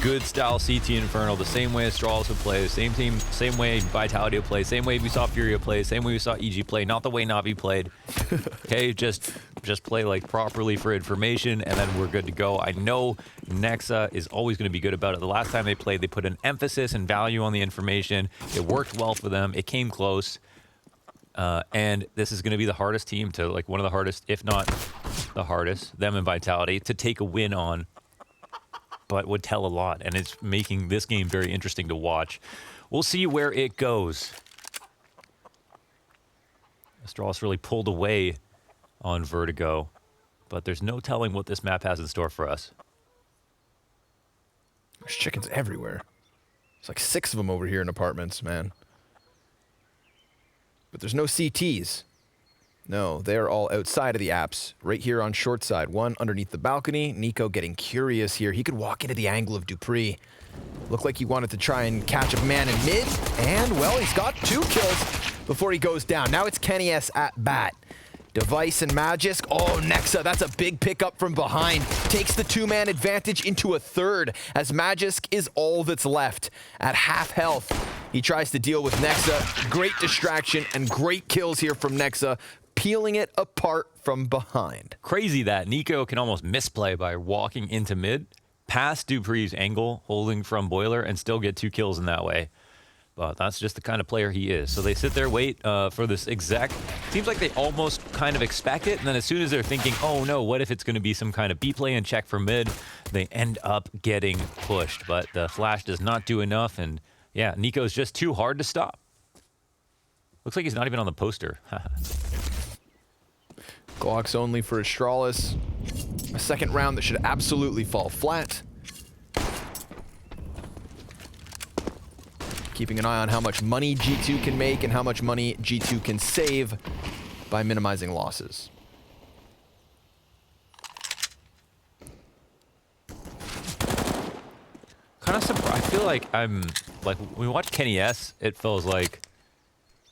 good style CT Inferno, the same way Astralis would play, same team, same way Vitality would play, same way we saw Furia play, same way we saw EG play, not the way Navi played. Okay, just play like properly for information, and then we're good to go. I know Nexa is always going to be good about it. The last time they played, they put an emphasis and value on the information. It worked well for them. It came close. And this is going to be the hardest team to, like, one of the hardest, if not the hardest, them and Vitality, to take a win on. But would tell a lot, and it's making this game very interesting to watch. We'll see where it goes. Astralis really pulled away on Vertigo, but there's no telling what this map has in store for us. There's chickens everywhere. There's like 6 of them over here in apartments, man. But there's no CTs. No, they're all outside of the apps, right here on short side. One underneath the balcony. Nico getting curious here. He could walk into the angle of Dupree. Looked like he wanted to try and catch a man in mid, and, well, he's got 2 kills before he goes down. Now it's Kenny S at bat. Device and Magisk. Oh, Nexa, that's a big pickup from behind. Takes the 2-man advantage into a third, as Magisk is all that's left at half health. He tries to deal with Nexa. Great distraction and great kills here from Nexa, peeling it apart from behind. Crazy that Nico can almost misplay by walking into mid, past Dupree's angle, holding from Boiler, and still get 2 kills in that way. But that's just the kind of player he is. So they sit there, wait for this exec. Seems like they almost kind of expect it, and then as soon as they're thinking, oh no, what if it's going to be some kind of B play and check for mid, they end up getting pushed. But the flash does not do enough, and yeah, Nico's just too hard to stop. Looks like he's not even on the poster. Glocks only for Astralis. A second round that should absolutely fall flat. Keeping an eye on how much money G2 can make and how much money G2 can save by minimizing losses. Kind of surprised. I feel like when we watch Kenny S, it feels like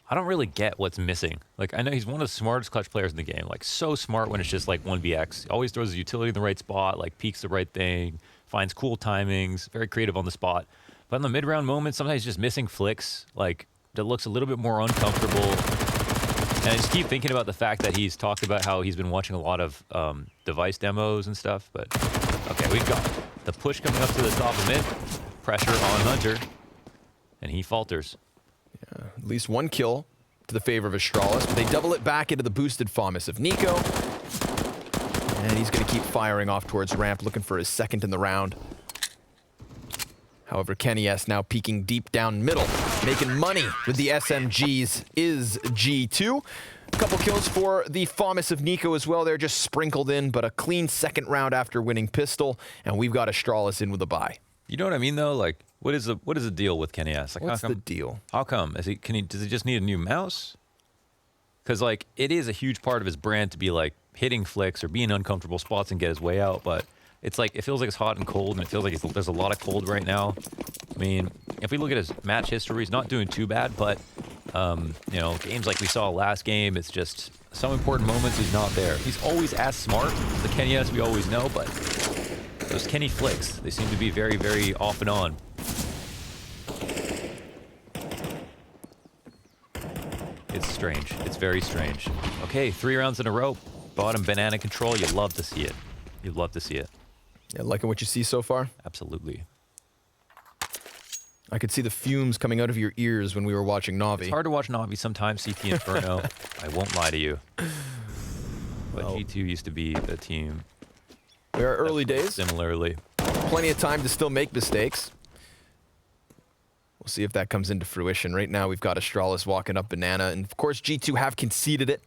I don't really get what's missing. Like, I know he's one of the smartest clutch players in the game. Like, so smart when it's just like 1vx. He always throws his utility in the right spot, like peeks the right thing, finds cool timings, very creative on the spot. But in the mid-round moments, sometimes he's just missing flicks, like, that looks a little bit more uncomfortable. And I just keep thinking about the fact that he's talked about how he's been watching a lot of device demos and stuff. But, okay, we've got the push coming up to the top of mid. Pressure on Hunter. And he falters. Yeah, at least 1 kill to the favor of Astralis, but they double it back into the boosted FAMAS of Nico. And he's going to keep firing off towards ramp, looking for his second in the round. However, Kenny S now peeking deep down middle, making money with the SMGs is G2. A couple kills for the FAMAS of Nico as well. They're just sprinkled in, but a clean second round after winning pistol, and we've got Astralis in with a bye. You know what I mean, though? Like, what is the deal with Kenny S? Like, what's the deal? How come? Does he just need a new mouse? Because, like, it is a huge part of his brand to be, like, hitting flicks or be in uncomfortable spots and get his way out, but it's like, it feels like it's hot and cold, and it feels like there's a lot of cold right now. I mean, if we look at his match history, he's not doing too bad, but, you know, games like we saw last game, it's just some important moments he's not there. He's always as smart, the Kenny S we always know, but those Kenny flicks, they seem to be very, very off and on. It's strange. It's very strange. Okay, 3 rounds in a row. Bottom banana control. You'd love to see it. You'd love to see it. Yeah, liking what you see so far? Absolutely. I could see the fumes coming out of your ears when we were watching Navi. It's hard to watch Navi sometimes, CT Inferno. I won't lie to you. But well, G2 used to be a team. There are early days. Similarly. Plenty of time to still make mistakes. We'll see if that comes into fruition. Right now, we've got Astralis walking up banana. And of course, G2 have conceded it.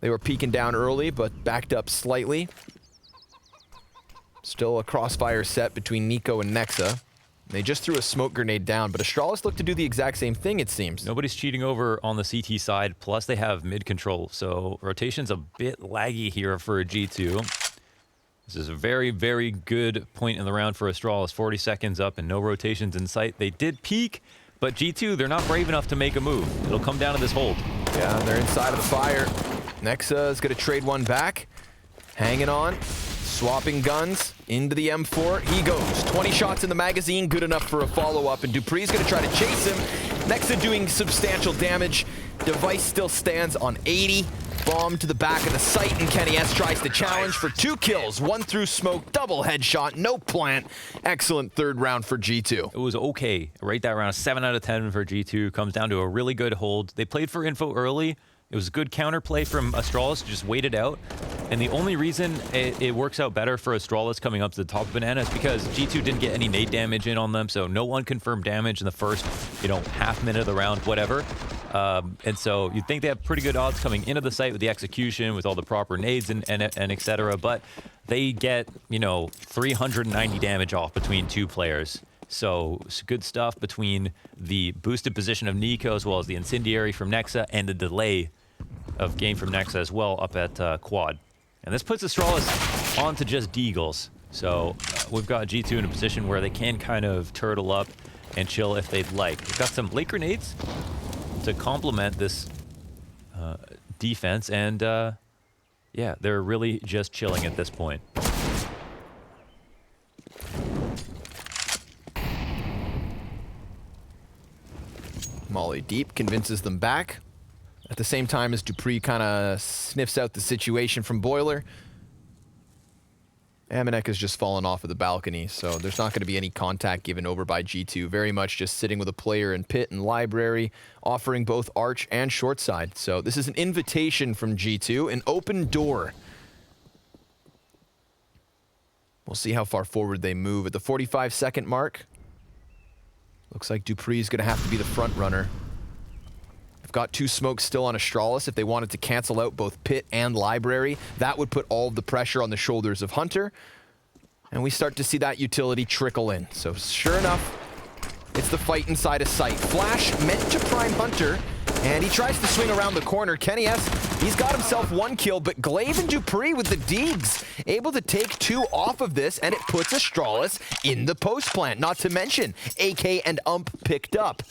They were peeking down early, but backed up slightly. Still a crossfire set between Nico and Nexa. They just threw a smoke grenade down, but Astralis looked to do the exact same thing, it seems. Nobody's cheating over on the CT side, plus they have mid control, so rotation's a bit laggy here for a G2. This is a very, very good point in the round for Astralis. 40 seconds up and no rotations in sight. They did peek, but G2, they're not brave enough to make a move. It'll come down to this hold. Yeah, they're inside of the fire. Nexa is going to trade one back. Hanging on. Swapping guns into the M4. He goes. 20 shots in the magazine, good enough for a follow-up, and Dupree's going to try to chase him. Nexa doing substantial damage. Device still stands on 80. Bomb to the back of the site, and Kenny S tries to challenge for 2 kills. 1 through smoke, double headshot, no plant. Excellent third round for G2. It was okay. Right that round, 7 out of 10 for G2. Comes down to a really good hold. They played for info early. It was a good counterplay from Astralis, just waited out. And the only reason it works out better for Astralis coming up to the top of Banana is because G2 didn't get any nade damage in on them, so no one confirmed damage in the first, half minute of the round, whatever. And so you'd think they have pretty good odds coming into the site with the execution, with all the proper nades and etc. But they get, 390 damage off between 2 players. So it's good stuff between the boosted position of Nico as well as the incendiary from Nexa and the delay of game from Nexa as well up at quad. And this puts Astralis onto just Deagles. So we've got G2 in a position where they can kind of turtle up and chill if they'd like. We've got some late grenades to complement this defense, and yeah, they're really just chilling at this point. Molly deep, convinces them back. At the same time as Dupree kind of sniffs out the situation from Boiler. Amanek has just fallen off of the balcony, so there's not going to be any contact given over by G2. Very much just sitting with a player in pit and library, offering both arch and short side. So this is an invitation from G2, an open door. We'll see how far forward they move at the 45-second mark. Looks like Dupree's going to have to be the front runner. They've got 2 smokes still on Astralis. If they wanted to cancel out both pit and library, that would put all of the pressure on the shoulders of Hunter. And we start to see that utility trickle in. So sure enough, it's the fight inside a site. Flash meant to prime Hunter, and he tries to swing around the corner. Kenny S, he's got himself 1 kill, but Glaive and Dupree with the Deegs able to take 2 off of this, and it puts Astralis in the post plant. Not to mention, AK and Ump picked up.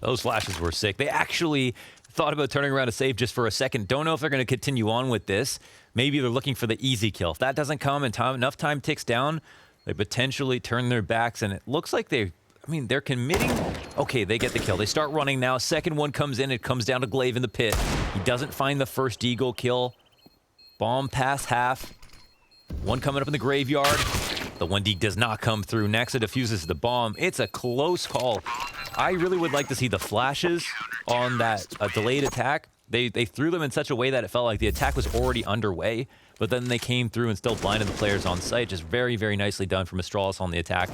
Those flashes were sick. They actually thought about turning around to save just for a second. Don't know if they're going to continue on with this. Maybe they're looking for the easy kill. If that doesn't come and enough time ticks down, they potentially turn their backs, and it looks like they're committing. Okay, they get the kill. They start running now. Second one comes in. It comes down to Glaive in the pit. He doesn't find the first Deagle kill. Bomb past half. One coming up in the graveyard. The 1D does not come through. Nexa defuses the bomb. It's a close call. I really would like to see the flashes on that delayed attack. They threw them in such a way that it felt like the attack was already underway, but then they came through and still blinded the players on site. Just very, very nicely done from Astralis on the attack.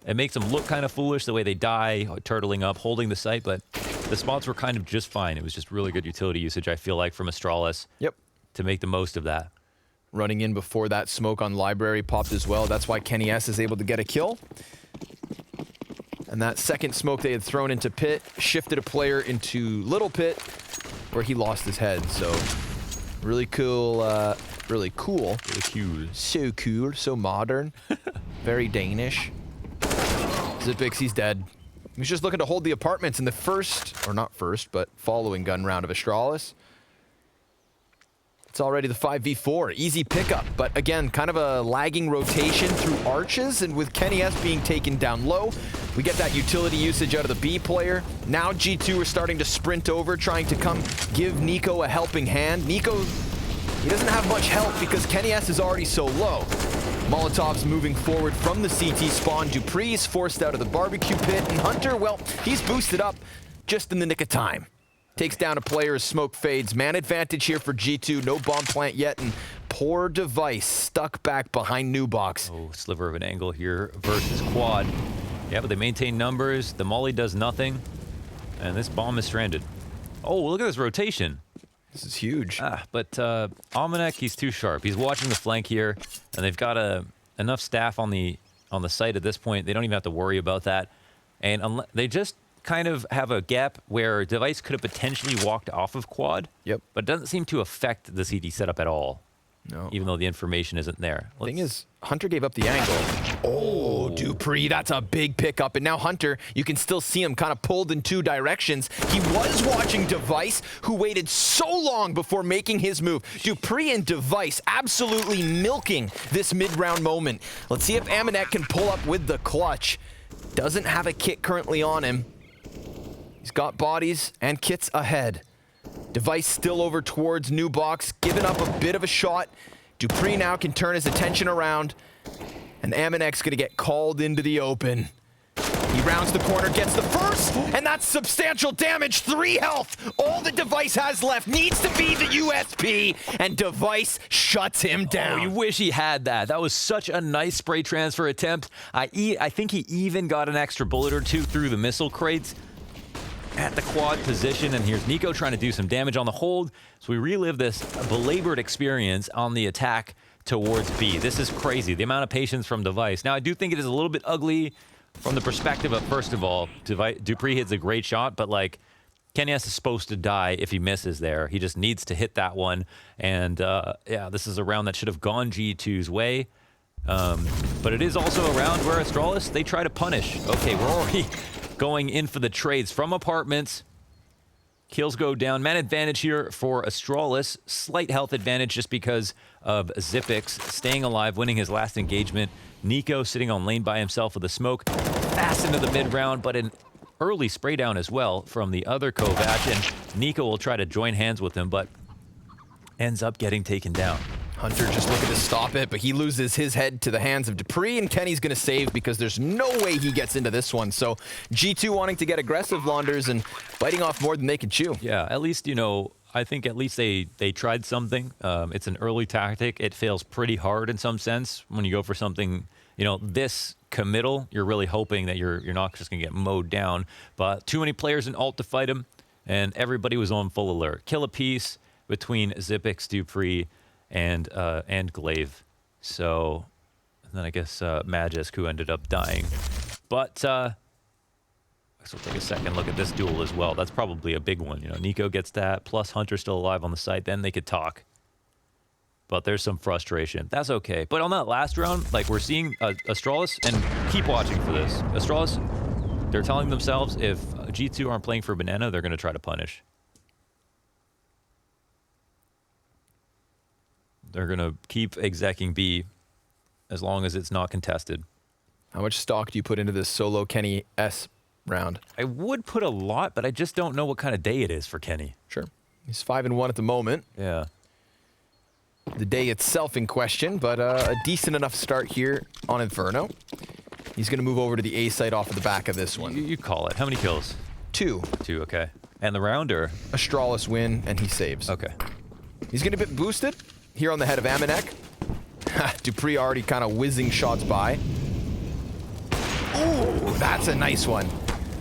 It makes them look kind of foolish the way they die, turtling up, holding the site, but the spots were kind of just fine. It was just really good utility usage, I feel like, from Astralis. Yep. To make the most of that. Running in before that smoke on library popped as well. That's why Kenny S is able to get a kill. And that second smoke they had thrown into pit shifted a player into little pit where he lost his head. So really cool, really cool. Really cool. So cool, so modern. Very Danish. Zipix, he's dead. He's just looking to hold the apartments in the first, or not first, but following gun round of Astralis. It's already the 5v4, easy pickup, but again, kind of a lagging rotation through arches, and with Kenny S being taken down low, we get that utility usage out of the B player. Now G2 are starting to sprint over, trying to come give Nico a helping hand. Nico, he doesn't have much help because Kenny S is already so low. Molotov's moving forward from the CT spawn. Dupree's forced out of the barbecue pit, and Hunter, well, he's boosted up just in the nick of time. Takes down a player as smoke fades. Man advantage here for G2. No bomb plant yet, and poor Device stuck back behind New Box. Oh, sliver of an angle here versus quad. Yeah, but they maintain numbers. The molly does nothing, and this bomb is stranded. Oh, look at this rotation. This is huge. But Amanek, he's too sharp. He's watching the flank here, and they've got enough staff on the site at this point. They don't even have to worry about that, and they just kind of have a gap where Device could have potentially walked off of quad. Yep. But it doesn't seem to affect the CD setup at all. No. even though the information isn't there. Thing is, Hunter gave up the angle. Oh, Dupree, that's a big pickup. And now Hunter, you can still see him kind of pulled in two directions. He was watching Device, who waited so long before making his move. Dupree and Device absolutely milking this mid-round moment. Let's see if Amanek can pull up with the clutch. Doesn't have a kit currently on him. He's got bodies and kits ahead. Device still over towards New Box, giving up a bit of a shot. Dupree now can turn his attention around, and Amanek's gonna get called into the open. He rounds the corner, gets the first, and that's substantial damage. 3 health. All the Device has left needs to be the USP, and Device shuts him down. Oh, you wish he had that. That was such a nice spray transfer attempt. I think he even got an extra bullet or two through the missile crates at the quad position, and here's Nico trying to do some damage on the hold. So we relive this belabored experience on the attack towards B. This is crazy, the amount of patience from Device. Now, I do think it is a little bit ugly from the perspective of, first of all, Dupree hits a great shot, but like, Kenya's is supposed to die if he misses there. He just needs to hit that one, and yeah, this is a round that should have gone G2's way. But it is also a round where Astralis, they try to punish. Okay, we're already going in for the trades from apartments. Kills go down. Man advantage here for Astralis. Slight health advantage just because of Zipix staying alive, winning his last engagement. Nico sitting on lane by himself with a smoke. Fast into the mid-round, but an early spray down as well from the other Kovac. And Nico will try to join hands with him, but ends up getting taken down. Hunter just looking to stop it, but he loses his head to the hands of Dupree, and Kenny's going to save because there's no way he gets into this one. So G2 wanting to get aggressive, Launders, and biting off more than they can chew. Yeah, at least, you know, I think at least they tried something. It's an early tactic. It fails pretty hard in some sense. When you go for something, you know, this committal, you're really hoping that you're not just going to get mowed down. But too many players in ult to fight him, and everybody was on full alert. Kill a piece between Zipix, Dupree, and Glaive. So, and then I guess Magisk, who ended up dying. But I guess we'll take a second look at this duel as well. That's probably a big one. You know, Nico gets that, plus Hunter's still alive on the site. Then they could talk. But there's some frustration. That's okay. But on that last round, like, we're seeing Astralis, and keep watching for this. Astralis, they're telling themselves if G2 aren't playing for Banana, they're going to try to punish. They're going to keep execing B as long as it's not contested. How much stock do you put into this solo Kenny S round? I would put a lot, but I just don't know what kind of day it is for Kenny. Sure. He's 5-1 at the moment. Yeah. The day itself in question, but a decent enough start here on Inferno. He's going to move over to the A site off of the back of this one. You call it. How many kills? 2. 2, okay. And the rounder? Astralis win, and he saves. Okay. He's going to be boosted here on the head of Amanek. Dupree already kind of whizzing shots by. Ooh, that's a nice one.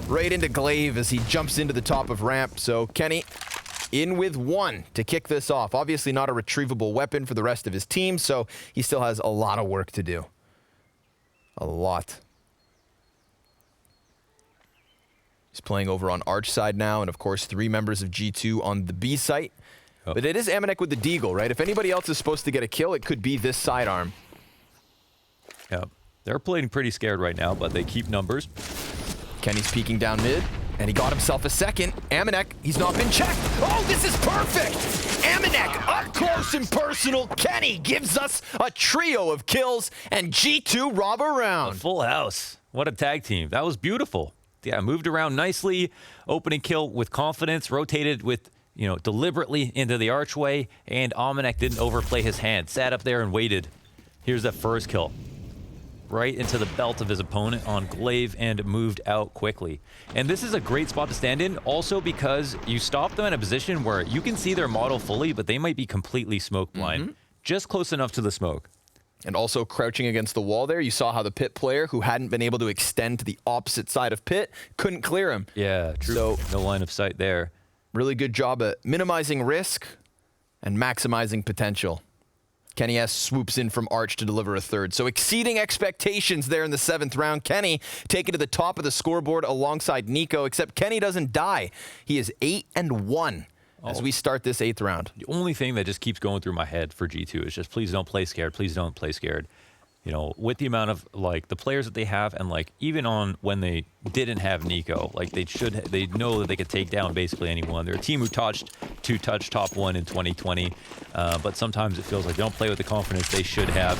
Right into Glaive as he jumps into the top of ramp. So Kenny in with 1 to kick this off. Obviously not a retrievable weapon for the rest of his team, so he still has a lot of work to do. A lot. He's playing over on Arch side now, and of course 3 members of G2 on the B site. Oh. But it is Amanek with the deagle, right? If anybody else is supposed to get a kill, it could be this sidearm. Yeah. They're playing pretty scared right now, but they keep numbers. Kenny's peeking down mid, and he got himself a second. Amanek, he's not been checked. Oh, this is perfect! Amanek, up close and personal. Kenny gives us a trio of kills, and G2 rob a round. A full house. What a tag team. That was beautiful. Yeah, moved around nicely. Opening kill with confidence. Rotated with, you know, deliberately into the archway, and Amanek didn't overplay his hand. Sat up there and waited. Here's that first kill. Right into the belt of his opponent on Glaive and moved out quickly. And this is a great spot to stand in, also because you stop them in a position where you can see their model fully, but they might be completely smoke blind. Just close enough to the smoke. And also crouching against the wall there, you saw how the pit player, who hadn't been able to extend to the opposite side of pit, couldn't clear him. Yeah, true. So, no line of sight there. Really good job at minimizing risk and maximizing potential. Kenny S swoops in from Arch to deliver a third. So exceeding expectations there in the 7th round. Kenny taken to the top of the scoreboard alongside Nico, except Kenny doesn't die. He is 8-1 as we start this 8th round. The only thing that just keeps going through my head for G2 is just please don't play scared. Please don't play scared. You know, with the amount of like the players that they have, and like even on when they didn't have Nico, like they know that they could take down basically anyone. They're a team who touched top 1 in 2020, but sometimes it feels like they don't play with the confidence they should have.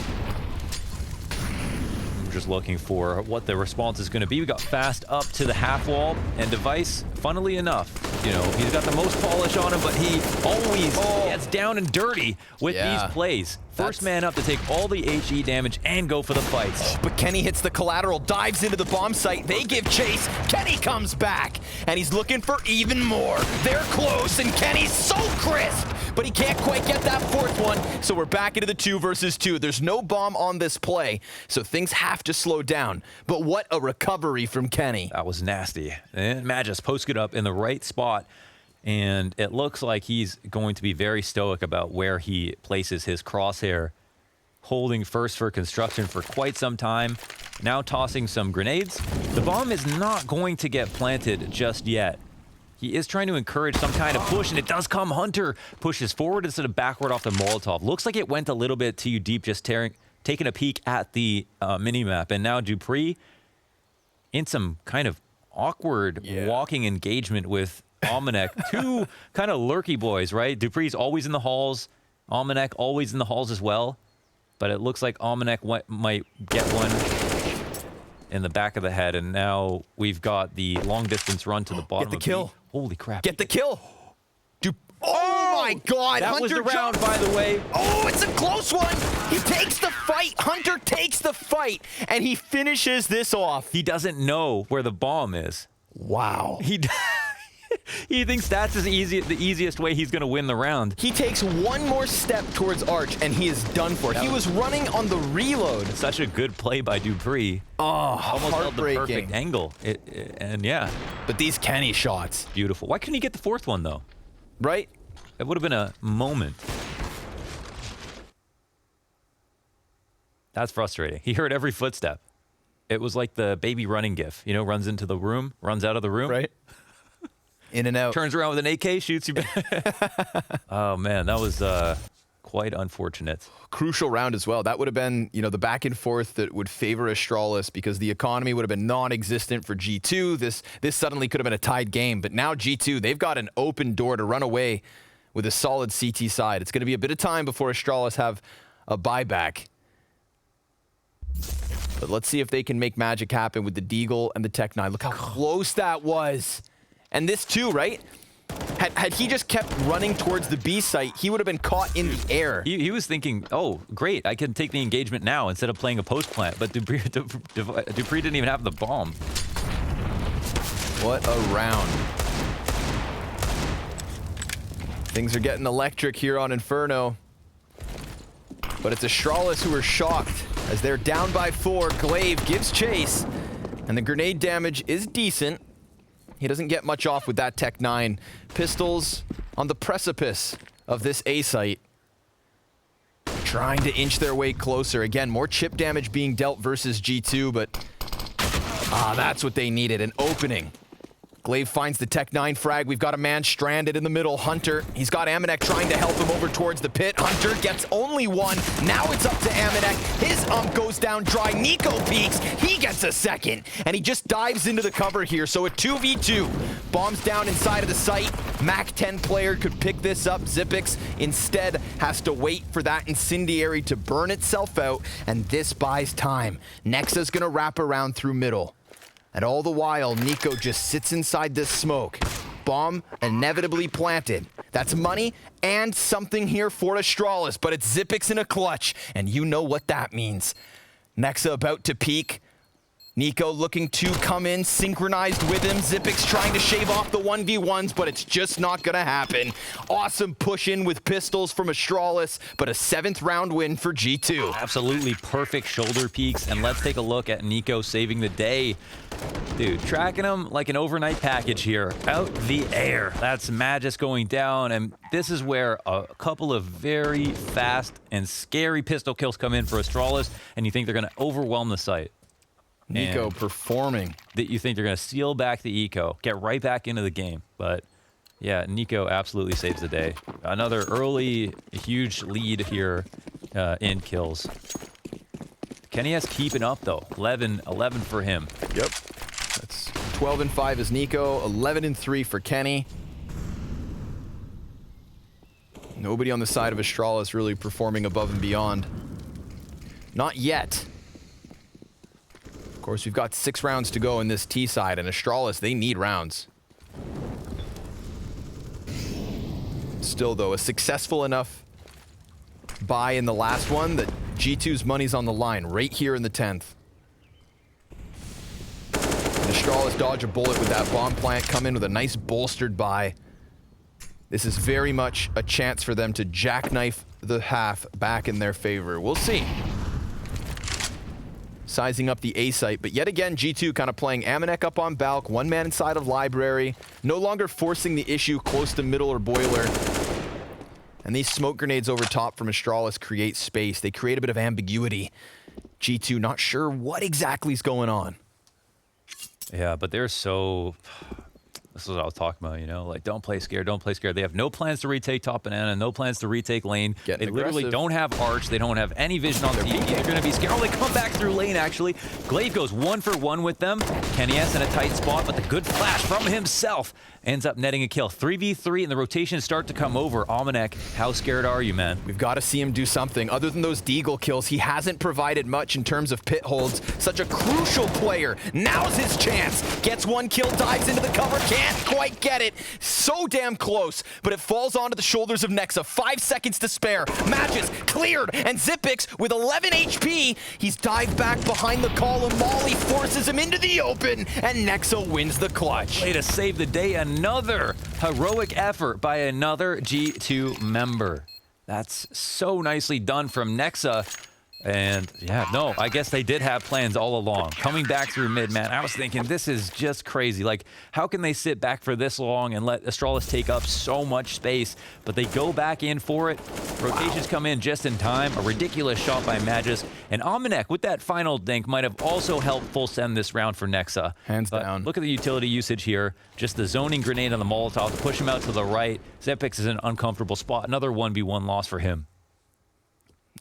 I'm just looking for what the response is going to be. We got Fast up to the half wall, and Device, funnily enough, you know, he's got the most polish on him, but he always gets down and dirty with these plays. First man up to take all the HE damage and go for the fights. But Kenny hits the collateral, dives into the bomb site. They give chase. Kenny comes back, and he's looking for even more. They're close, and Kenny's so crisp, but he can't quite get that 4th one. So we're back into the 2 versus 2. There's no bomb on this play, so things have to slow down. But what a recovery from Kenny. That was nasty. And Magus posted up in the right spot. And it looks like he's going to be very stoic about where he places his crosshair. Holding first for construction for quite some time. Now tossing some grenades. The bomb is not going to get planted just yet. He is trying to encourage some kind of push, and it does come. Hunter pushes forward instead of backward off the Molotov. Looks like it went a little bit too deep, just taking a peek at the mini-map. And now Dupree in some kind of awkward walking engagement with Almanac. Two kind of lurky boys, right? Dupree's always in the halls. Almanac always in the halls as well. But it looks like Almanac might get one in the back of the head. And now we've got the long distance run to the bottom. Get the kill. Holy crap. Get the kill. Oh my God. That was the round, by the way. Oh, it's a close one. He takes the fight. Hunter takes the fight, and he finishes this off. He doesn't know where the bomb is. Wow. He thinks that's the easiest way he's going to win the round. He takes one more step towards Arch, and he is done for. He was running on the reload. Such a good play by Dupree. Oh, almost held the heartbreaking. perfect angle. And yeah. But these Kenny shots. Beautiful. Why couldn't he get the 4th one, though? Right? It would have been a moment. That's frustrating. He heard every footstep. It was like the baby running gif. You know, runs into the room, runs out of the room. Right. In and out. Turns around with an AK, shoots you back. Oh, man, that was quite unfortunate. Crucial round as well. That would have been, you know, the back and forth that would favor Astralis because the economy would have been non-existent for G2. This suddenly could have been a tied game, but now G2, they've got an open door to run away with a solid CT side. It's going to be a bit of time before Astralis have a buyback. But let's see if they can make magic happen with the Deagle and the Tech 9. Look how close that was. And this too, right? Had he just kept running towards the B site, he would have been caught in the air. He was thinking, oh, great, I can take the engagement now instead of playing a post plant. But Dupree didn't even have the bomb. What a round. Things are getting electric here on Inferno. But it's Astralis who are shocked as they're down by 4. Glaive gives chase, and the grenade damage is decent. He doesn't get much off with that Tech 9. Pistols on the precipice of this A site. Trying to inch their way closer. Again, more chip damage being dealt versus G2, but that's what they needed, an opening. Glaive finds the Tech 9 frag. We've got a man stranded in the middle. Hunter, he's got Amanek trying to help him over towards the pit. Hunter gets only one. Now it's up to Amanek. His goes down dry. Nico peeks. He gets a second. And he just dives into the cover here. So a 2v2. Bombs down inside of the site. Mac 10 player could pick this up. Zipix instead has to wait for that incendiary to burn itself out. And this buys time. Nexa's going to wrap around through middle. And all the while, Nico just sits inside this smoke. Bomb inevitably planted. That's money and something here for Astralis, but it's Zipix in a clutch, and you know what that means. Nexa about to peek. Nico looking to come in, synchronized with him. Zipix trying to shave off the 1v1s, but it's just not gonna happen. Awesome push in with pistols from Astralis, but a 7th round win for G2. Absolutely perfect shoulder peaks, and let's take a look at Nico saving the day. Dude, tracking him like an overnight package here. Out the air. That's Magus going down, and this is where a couple of very fast and scary pistol kills come in for Astralis, and you think they're gonna overwhelm the site. Nico performing. That you think they're going to seal back the eco, get right back into the game. But Yeah, Nico absolutely saves the day. Another early, huge lead here in kills. Kenny has keeping up, though. 11 for him. Yep. That's 12-5 is Nico, 11-3 for Kenny. Nobody on the side of Astralis really performing above and beyond. Not yet. Of course, we've got 6 rounds to go in this T side, and Astralis, they need rounds. Still, though, a successful enough buy in the last one that G2's money's on the line right here in the 10th. And Astralis dodge a bullet with that bomb plant, come in with a nice bolstered buy. This is very much a chance for them to jackknife the half back in their favor. We'll see. Sizing up the A site, but yet again, G2 kind of playing Amanek up on Balk, one man inside of Library, no longer forcing the issue close to middle or boiler. And these smoke grenades over top from Astralis create space. They create a bit of ambiguity. G2 not sure what exactly is going on. Yeah, but they're so... This is what I was talking about, you know? Like, don't play scared, don't play scared. They have no plans to retake top banana, no plans to retake lane. Getting they literally aggressive. don't have arch. They don't have any vision on TP. They're going to be scared. Oh, they come back through lane, actually. Glaive goes 1 for 1 with them. Kenny S in a tight spot, but the good flash from himself ends up netting a kill. 3v3, and the rotations start to come over. Almanac, how scared are you, man? We've got to see him do something. Other than those Deagle kills, he hasn't provided much in terms of pit holds. Such a crucial player. Now's his chance. Gets 1 kill, dives into the cover, can't quite get it. So damn close, but it falls onto the shoulders of Nexa. 5 seconds to spare. Matches cleared, and Zipix with 11 HP. He's dived back behind the column. Molly forces him into the open, and Nexa wins the clutch. Way to save the day. Another heroic effort by another G2 member. That's so nicely done from Nexa. And yeah, no, I guess they did have plans all along. Coming back through mid, man, I was thinking this is just crazy. Like, how can they sit back for this long and let Astralis take up so much space? But they go back in for it. Rotations come in just in time. A ridiculous shot by Magus. And Almanac with that final dink might have also helped full send this round for Nexa. Hands But down. look at the utility usage here. Just the zoning grenade on the Molotov to push him out to the right. Zepix is in an uncomfortable spot. Another 1v1 loss for him.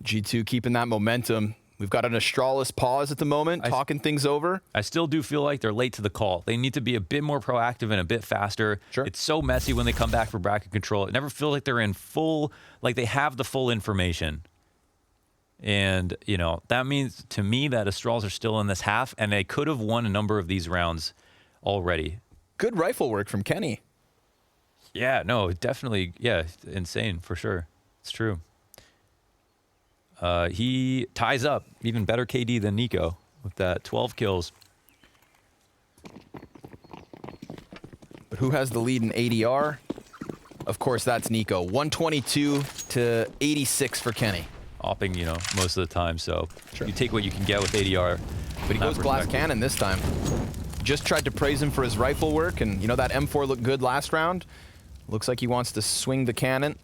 G2 keeping that momentum. We've got an Astralis pause at the moment, talking things over. I still do feel like they're late to the call. They need to be a bit more proactive and a bit faster. Sure. It's so messy when they come back for bracket control. It never feels like they're in full, like they have the full information. And, you know, that means to me that Astralis are still in this half, and they could have won a number of these rounds already. Good rifle work from Kenny. Yeah, no, definitely, yeah, insane for sure. It's true. He ties up, even better KD than Nico with that 12 kills. But who has the lead in ADR? Of course, that's Nico. 122 to 86 for Kenny. Opping, you know, most of the time, so Sure. you take what you can get with ADR. But he goes glass cannon this time. Just tried to praise him for his rifle work, and you know that M4 looked good last round. Looks like he wants to swing the cannon.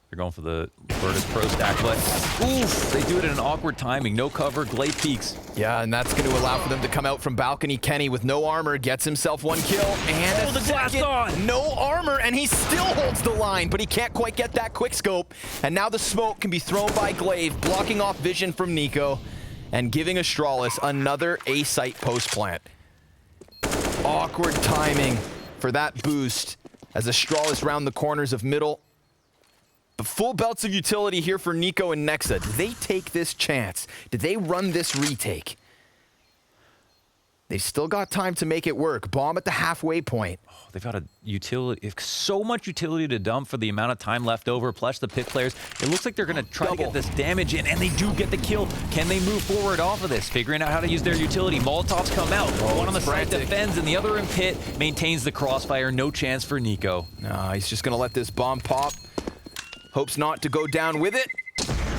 They're going for the Virtus Pro stack, but oof, they do it in an awkward timing. No cover, Glaive peaks. Yeah, and that's going to allow for them to come out from balcony. Kenny with no armor gets himself 1 kill, and the glass on! No armor, and he still holds the line, but he can't quite get that quick scope. And now the smoke can be thrown by Glaive, blocking off vision from Nico, and giving Astralis another A-site post plant. Awkward timing for that boost as Astralis round the corners of middle. The full belts of utility here for Nico and Nexa. Do they take this chance? Did they run this retake? They've still got time to make it work. Bomb at the halfway point. Oh, they've got a utility, so much utility to dump for the amount of time left over, plus the pit players. It looks like they're going to try to get this damage in, and they do get the kill. Can they move forward off of this? Figuring out how to use their utility. Molotovs come out. One on the side defends, and the other in pit maintains the crossfire. No chance for Nico. No, he's just going to let this bomb pop. Hopes not to go down with it.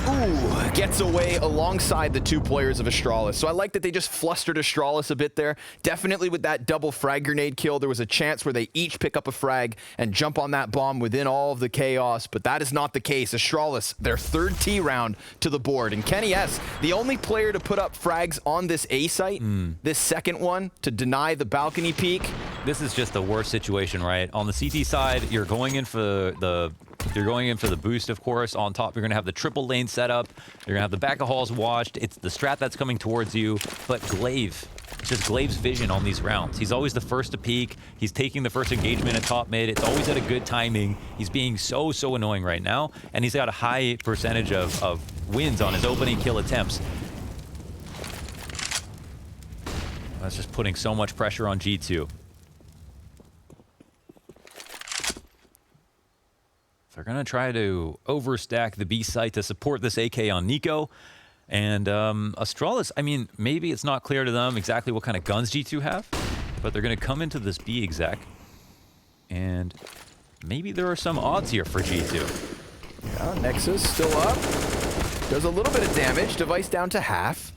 Ooh, gets away alongside the 2 players of Astralis. So I like that they just flustered Astralis a bit there. Definitely with that double frag grenade kill, there was a chance where they each pick up a frag and jump on that bomb within all of the chaos, but that is not the case. Astralis, their 3rd T round to the board. And Kenny S, the only player to put up frags on this A site, this second one, to deny the balcony peak. this is just the worst situation, right? On the CT side, you're going in for the boost, of course. On top, you're gonna have the triple lane setup. You're gonna have the back of halls washed. It's the strat that's coming towards you. But Glaive, it's just Glaive's vision on these rounds. He's always the first to peak. He's taking the first engagement at top mid. It's always at a good timing. He's being so annoying right now, and he's got a high percentage of wins on his opening kill attempts. That's just putting so much pressure on G2. They're going to try to overstack the B site to support this AK on Nico. And Astralis, I mean, maybe it's not clear to them exactly what kind of guns G2 have, but they're going to come into this B exec. And maybe there are some odds here for G2. Yeah, Nexus still up. Does a little bit of damage. Device down to half.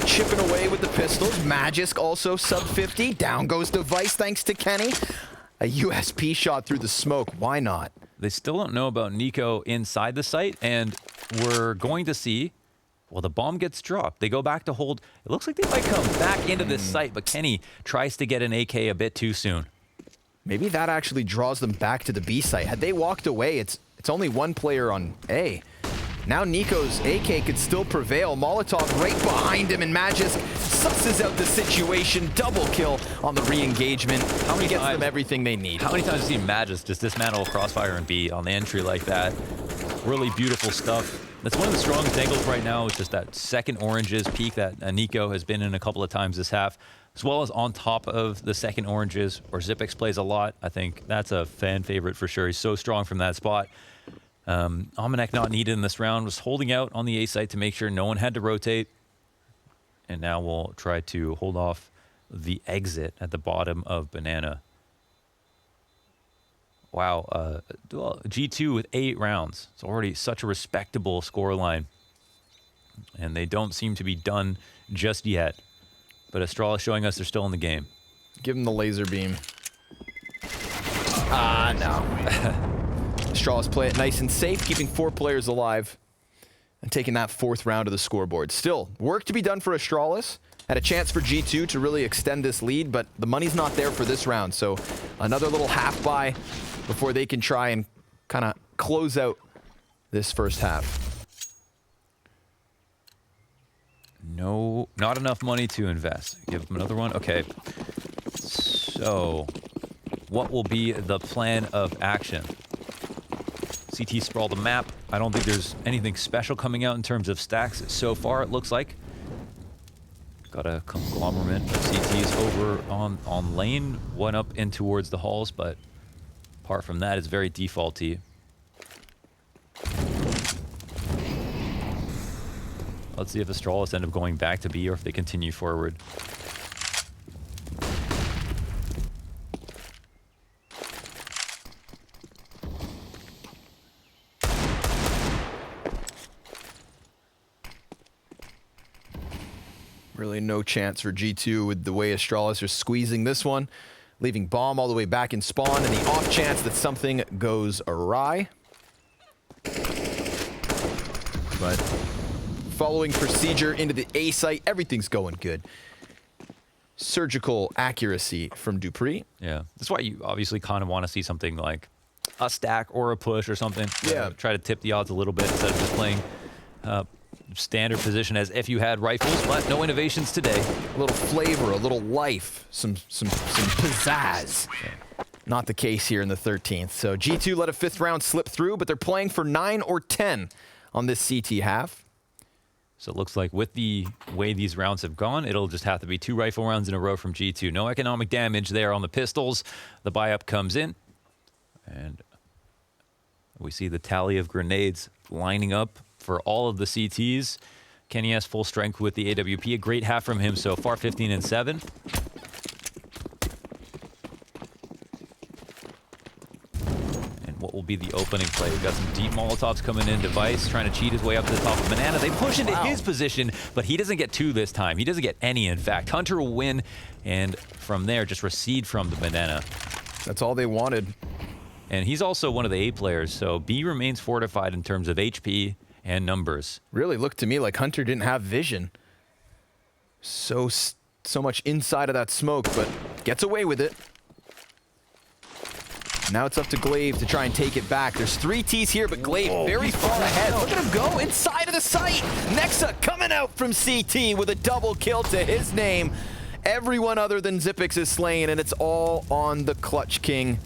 Chipping away with the pistols. Magisk also sub 50. Down goes Device thanks to Kenny. A USP shot through the smoke. Why not? They still don't know about Nico inside the site, and we're going to see, well, the bomb gets dropped. They go back to hold. It looks like they might come back into this site, but Kenny tries to get an AK a bit too soon. Maybe that actually draws them back to the B site. Had they walked away, it's only one player on A. Now Nico's AK could still prevail. Molotov right behind him, and Magisk susses out the situation. Double kill on the re-engagement. How many gets them everything they need? How many times have you seen Magisk just dismantle Crossfire and B on the entry like that? Really beautiful stuff. That's one of the strongest angles right now, is just that second oranges peak that Nico has been in a couple of times this half, as well as on top of the second oranges, where Xyp9x plays a lot. I think that's a fan favorite for sure. He's so strong from that spot. Almanac not needed in this round, was holding out on the A site to make sure no one had to rotate. And now we'll try to hold off the exit at the bottom of Banana. Wow, G2 with 8 rounds. It's already such a respectable scoreline. And they don't seem to be done just yet. But Astralis showing us they're still in the game. Give him the laser beam. Ah, no. Astralis play it nice and safe, keeping 4 players alive and taking that 4th round of the scoreboard. Still, work to be done for Astralis. Had a chance for G2 to really extend this lead, but the money's not there for this round. So another little half buy before they can try and kind of close out this first half. No, not enough money to invest. Give them another one. Okay. So, what will be the plan of action? CT sprawl the map. I don't think there's anything special coming out in terms of stacks so far, it looks like. Got a conglomerate of CTs over on lane, one up in towards the halls, but apart from that, it's very defaulty. Let's see if Astralis end up going back to B or if they continue forward. Really no chance for G2 with the way Astralis are squeezing this one, leaving bomb all the way back in spawn, and the off chance that something goes awry. But following procedure into the A site, everything's going good. Surgical accuracy from Dupree. Yeah, that's why you obviously kind of want to see something like a stack or a push or something. Yeah. Try to tip the odds a little bit instead of just playing standard position as if you had rifles, but no innovations today. A little flavor, a little life, some pizzazz. Yeah. Not the case here in the 13th. So G2 let a 5th round slip through, but they're playing for 9 or 10 on this CT half. So it looks like with the way these rounds have gone, it'll just have to be 2 rifle rounds in a row from G2. No economic damage there on the pistols. The buy-up comes in, and we see the tally of grenades lining up for all of the CTs. Kenny has full strength with the AWP. A great half from him so far, 15 and 7. And what will be the opening play? We've got some deep Molotovs coming in. Device trying to cheat his way up to the top of Banana. They push into his position, but he doesn't get 2 this time. He doesn't get any, in fact. Hunter will win, and from there, just recede from the Banana. That's all they wanted. And he's also one of the A players, so B remains fortified in terms of HP and numbers. Really looked to me like Hunter didn't have vision. So so much inside of that smoke, but gets away with it. Now it's up to Glaive to try and take it back. There's 3 Ts here, but Glaive very far ahead. Look at him go inside of the site. Nexa coming out from CT with a double kill to his name. Everyone other than Xyp9x is slain, and it's all on the Clutch King.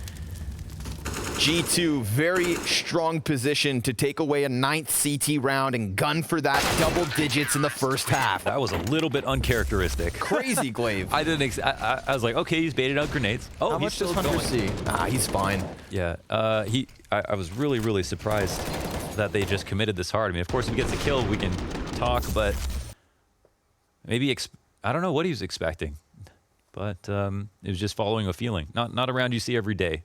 G2, very strong position to take away a 9th CT round and gun for that double digits in the first half. That was a little bit uncharacteristic. Crazy Glaive. I didn't. I was like, okay, he's baited out grenades. Oh, How he's much still does Hunter going. see? Ah, he's fine. Yeah. I was really surprised that they just committed this hard. I mean, of course, if he gets a kill, we can talk, but maybe I don't know what he was expecting, but it was just following a feeling. Not a round you see every day.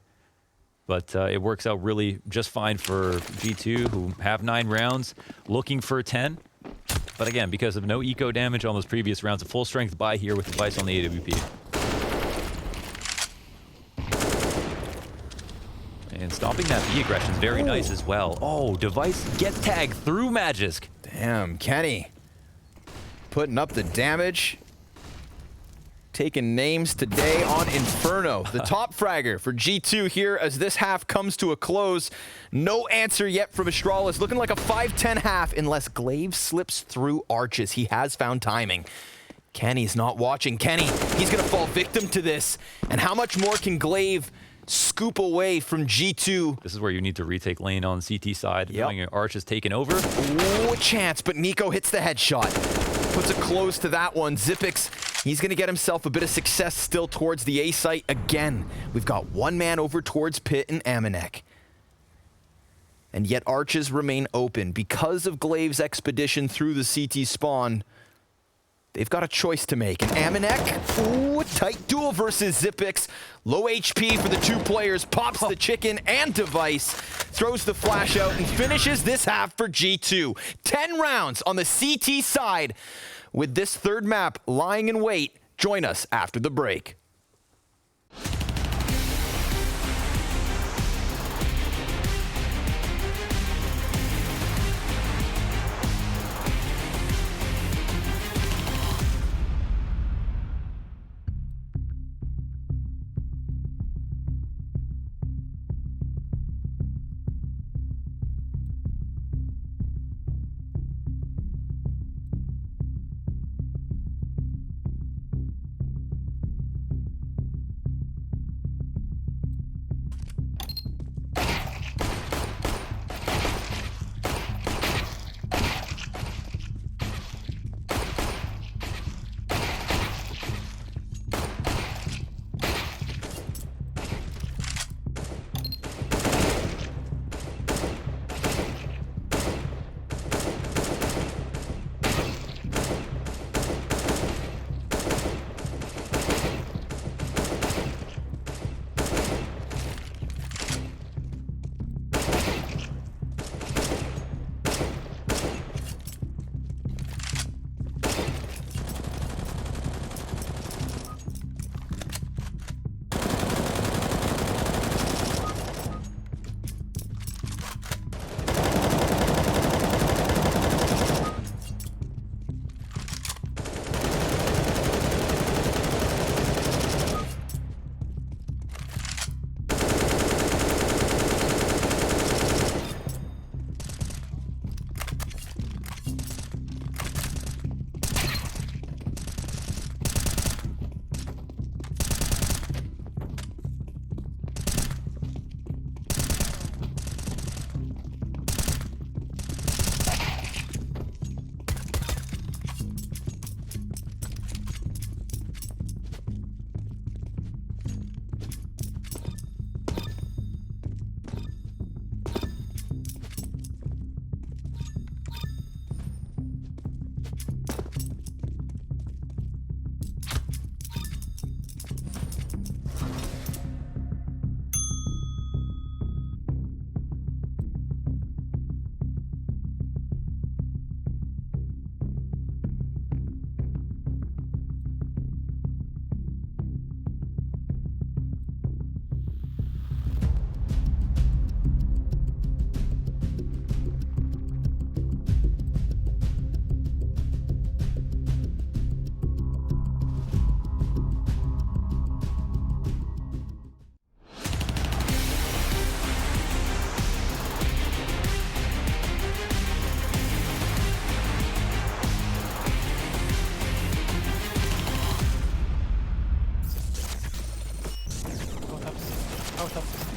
But it works out really just fine for G2, who have 9 rounds, looking for 10. But again, because of no eco damage on those previous rounds, a full strength buy here with Device on the AWP. And stopping that B aggression is very nice as well. Oh, Device get tagged through Magisk. Damn, Kenny. Putting up the damage. Taking names today on Inferno. The top fragger for G2 here as this half comes to a close. No answer yet from Astralis. Looking like a 5-10 half unless Glaive slips through arches. He has found timing. Kenny's not watching. Kenny, he's going to fall victim to this. And how much more can Glaive scoop away from G2? This is where you need to retake lane on CT side. Yep. Knowing Arch is taken over. Ooh, a chance, but Nico hits the headshot. Puts a close to that one. Xyp9x, he's going to get himself a bit of success still towards the A site again. We've got 1 man over towards Pit and Amanek. And yet arches remain open. Because of Glaive's expedition through the CT spawn, they've got a choice to make. And Amanek, ooh, tight duel versus Xyp9x. Low HP for the 2 players, pops the chicken and Device, throws the flash out and finishes this half for G2. 10 rounds on the CT side with this 3rd map lying in wait. Join us after the break.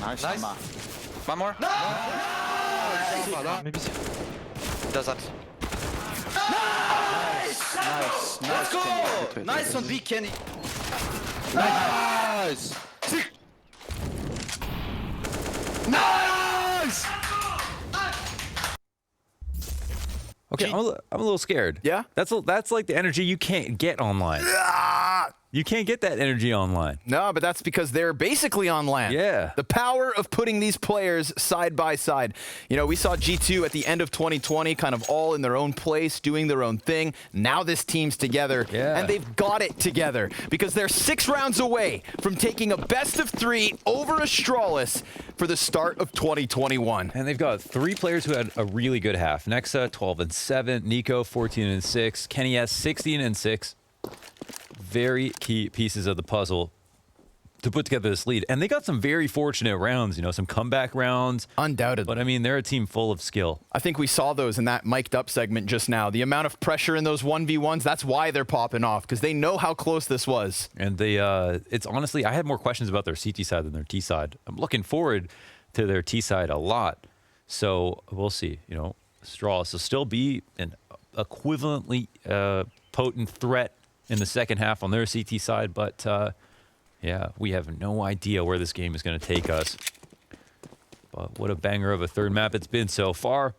Nice. Nice. One more. Maybe. Does that. Nice. Let's go! Kenny. Nice on B, Kenny. Nice. Nice. Okay, I'm a little scared. Yeah? That's like the energy you can't get online. You can't get that energy online. No, but that's because they're basically on land. Yeah. The power of putting these players side by side. You know, we saw G2 at the end of 2020 kind of all in their own place, doing their own thing. Now this team's together, Yeah. and they've got it together because they're 6 rounds away from taking a best of 3 over Astralis for the start of 2021. And they've got 3 players who had a really good half. Nexa, 12-7. Nico, 14-6. Kenny S, 16-6. Very key pieces of the puzzle to put together this lead. And they got some very fortunate rounds, you know, some comeback rounds. Undoubtedly. But I mean, they're a team full of skill. I think we saw those in that mic'd up segment just now. The amount of pressure in those 1v1s, that's why they're popping off, because they know how close this was. And they, it's honestly, I had more questions about their CT side than their T side. I'm looking forward to their T side a lot. So we'll see, you know, Astralis will still be an equivalently potent threat in the second half on their CT side, but yeah, we have no idea where this game is going to take us. But what a banger of a third map it's been so far.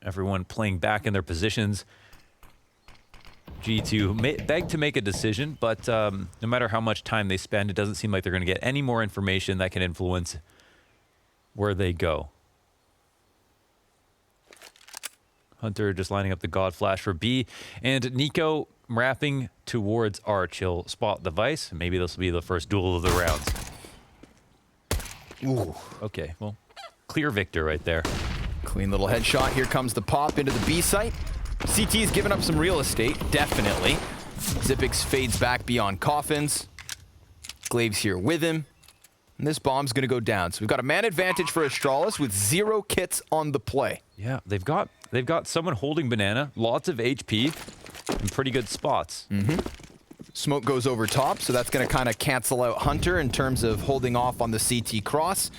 Everyone playing back in their positions. G2 begged to make a decision, but no matter how much time they spend, it doesn't seem like they're going to get any more information that can influence where they go. Hunter just lining up the God Flash for B. And Nico wrapping towards Arch. He'll spot the Vice. Maybe this will be the first duel of the rounds. Ooh. Okay, well, clear victor right there. Clean little headshot. Here comes the pop into the B site. CT's given up some real estate, definitely. Zipix fades back beyond coffins. Glave's here with him. And this bomb's going to go down. So we've got a man advantage for Astralis with 0 kits on the play. Yeah, they've got someone holding banana, lots of HP, and pretty good spots. Smoke goes over top, so that's going to kind of cancel out Hunter in terms of holding off on the CT cross.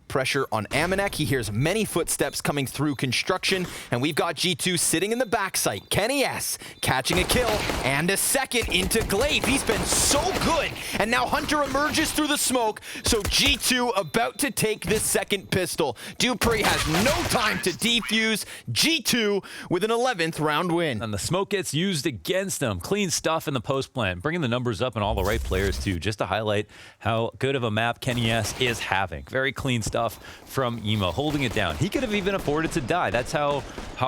Pressure on Amanek. He hears many footsteps coming through construction, and we've got G2 sitting in the backside. Kenny S catching a kill and a second into Glaive. He's been so good, and now Hunter emerges through the smoke, so G2 about to take this second pistol. Dupree has no time to defuse. G2 with an 11th round win. And the smoke gets used against them. Clean stuff in the post plant, bringing the numbers up and all the right players too, just to highlight how good of a map Kenny S is having. Very clean stuff from Emo, holding it down. He could have even afforded to die. That's how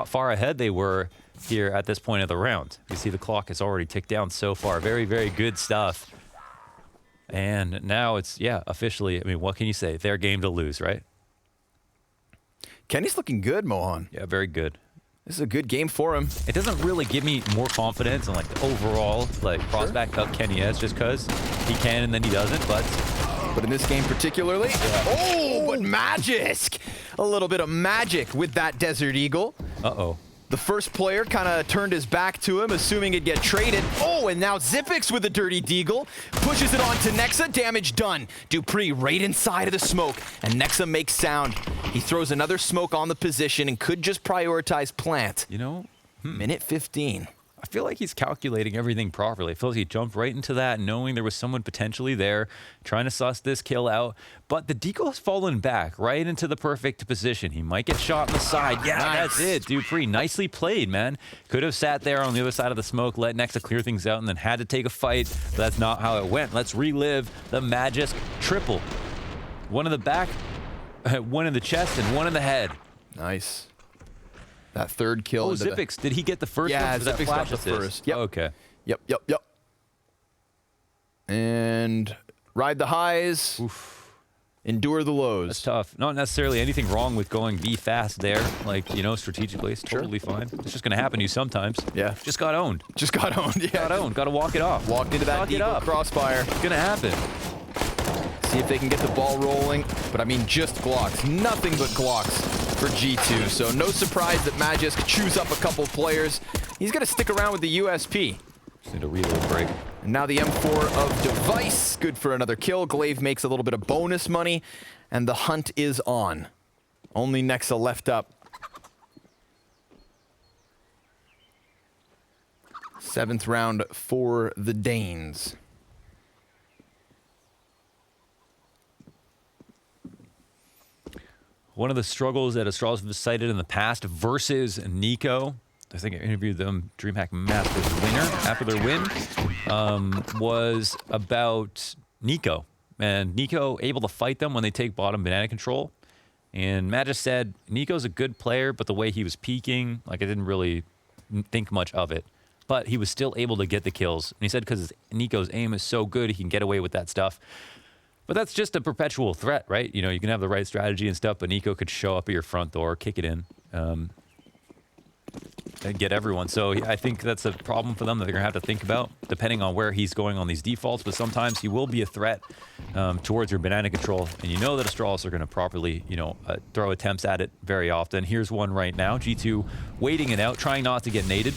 far ahead they were here at this point of the round. You see the clock has already ticked down so far. Very, very good stuff. And now it's, yeah, officially, I mean, what can you say? Their game to lose, right? Kenny's looking good, Mohan. Yeah, very good. This is a good game for him. It doesn't really give me more confidence in like the overall like prospect of Kenny S just because he can and then he doesn't, but in this game particularly, oh, but Magisk! A little bit of magic with that Desert Eagle. uh-oh. The first player kind of turned his back to him, assuming it'd get traded. Oh, and now Zipix with the Dirty Deagle. Pushes it on to Nexa. Damage done. Dupree right inside of the smoke. And Nexa makes sound. He throws another smoke on the position and could just prioritize plant. You know, Minute 15. I feel like he's calculating everything properly. I feel like he jumped right into that, knowing there was someone potentially there, trying to suss this kill out. But the deagle has fallen back right into the perfect position. He might get shot on the side. Yeah, Nice. That's it. Dupree, nicely played, man. Could have sat there on the other side of the smoke, let Nexa clear things out, and then had to take a fight. But that's not how it went. Let's relive the Magisk triple. One in the back, one in the chest, and one in the head. Nice. That third kill. Oh, into the- Zipix, did he get the first Yeah, one? Was that Zipix got flash the assist? first. Yep. Okay. Yep. And ride the highs. Oof. Endure the lows. That's tough. Not necessarily anything wrong with going B fast there, like, you know, strategically. It's totally fine. It's just going to happen to you sometimes. Yeah. Just got owned. Just got owned. Yeah. Got owned. Got to walk it off. Walked into that Suck it deagle up. crossfire. It's going to happen. See if they can get the ball rolling. But I mean, just Glocks. Nothing but Glocks for G2. So no surprise that Magisk chews up a couple players. He's going to stick around with the USP. Just need a reload break. And now the M4 of Device. Good for another kill. Glaive makes a little bit of bonus money. And the hunt is on. Only Nexa left up. 7th round for the Danes. One of the struggles that Astralis have cited in the past versus Nico, I think I interviewed them, DreamHack Masters winner, after their win, was about Nico. And Nico able to fight them when they take bottom banana control. And Matt just said, Nico's a good player, but the way he was peaking, like I didn't really think much of it. But he was still able to get the kills. And he said because Nico's aim is so good, he can get away with that stuff. But that's just a perpetual threat, right? You know, you can have the right strategy and stuff, but Nico could show up at your front door, kick it in, and get everyone. So I think that's a problem for them that they're going to have to think about, depending on where he's going on these defaults. But sometimes he will be a threat towards your banana control. And you know that Astralis are going to properly, you know, throw attempts at it very often. Here's one right now. G2 waiting it out, trying not to get naded.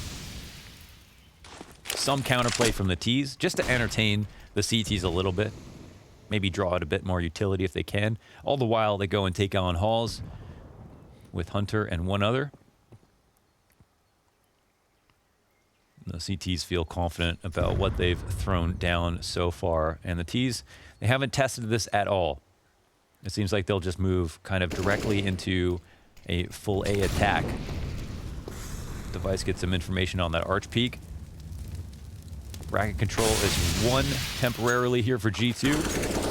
Some counterplay from the Ts, just to entertain the CTs a little bit. Maybe draw out a bit more utility if they can. All the while, they go and take on Halls with Hunter and one other. The CTs feel confident about what they've thrown down so far. And the Ts, they haven't tested this at all. It seems like they'll just move kind of directly into a full A attack. Device gets some information on that arch peak. Bracket control is one temporarily here for G2.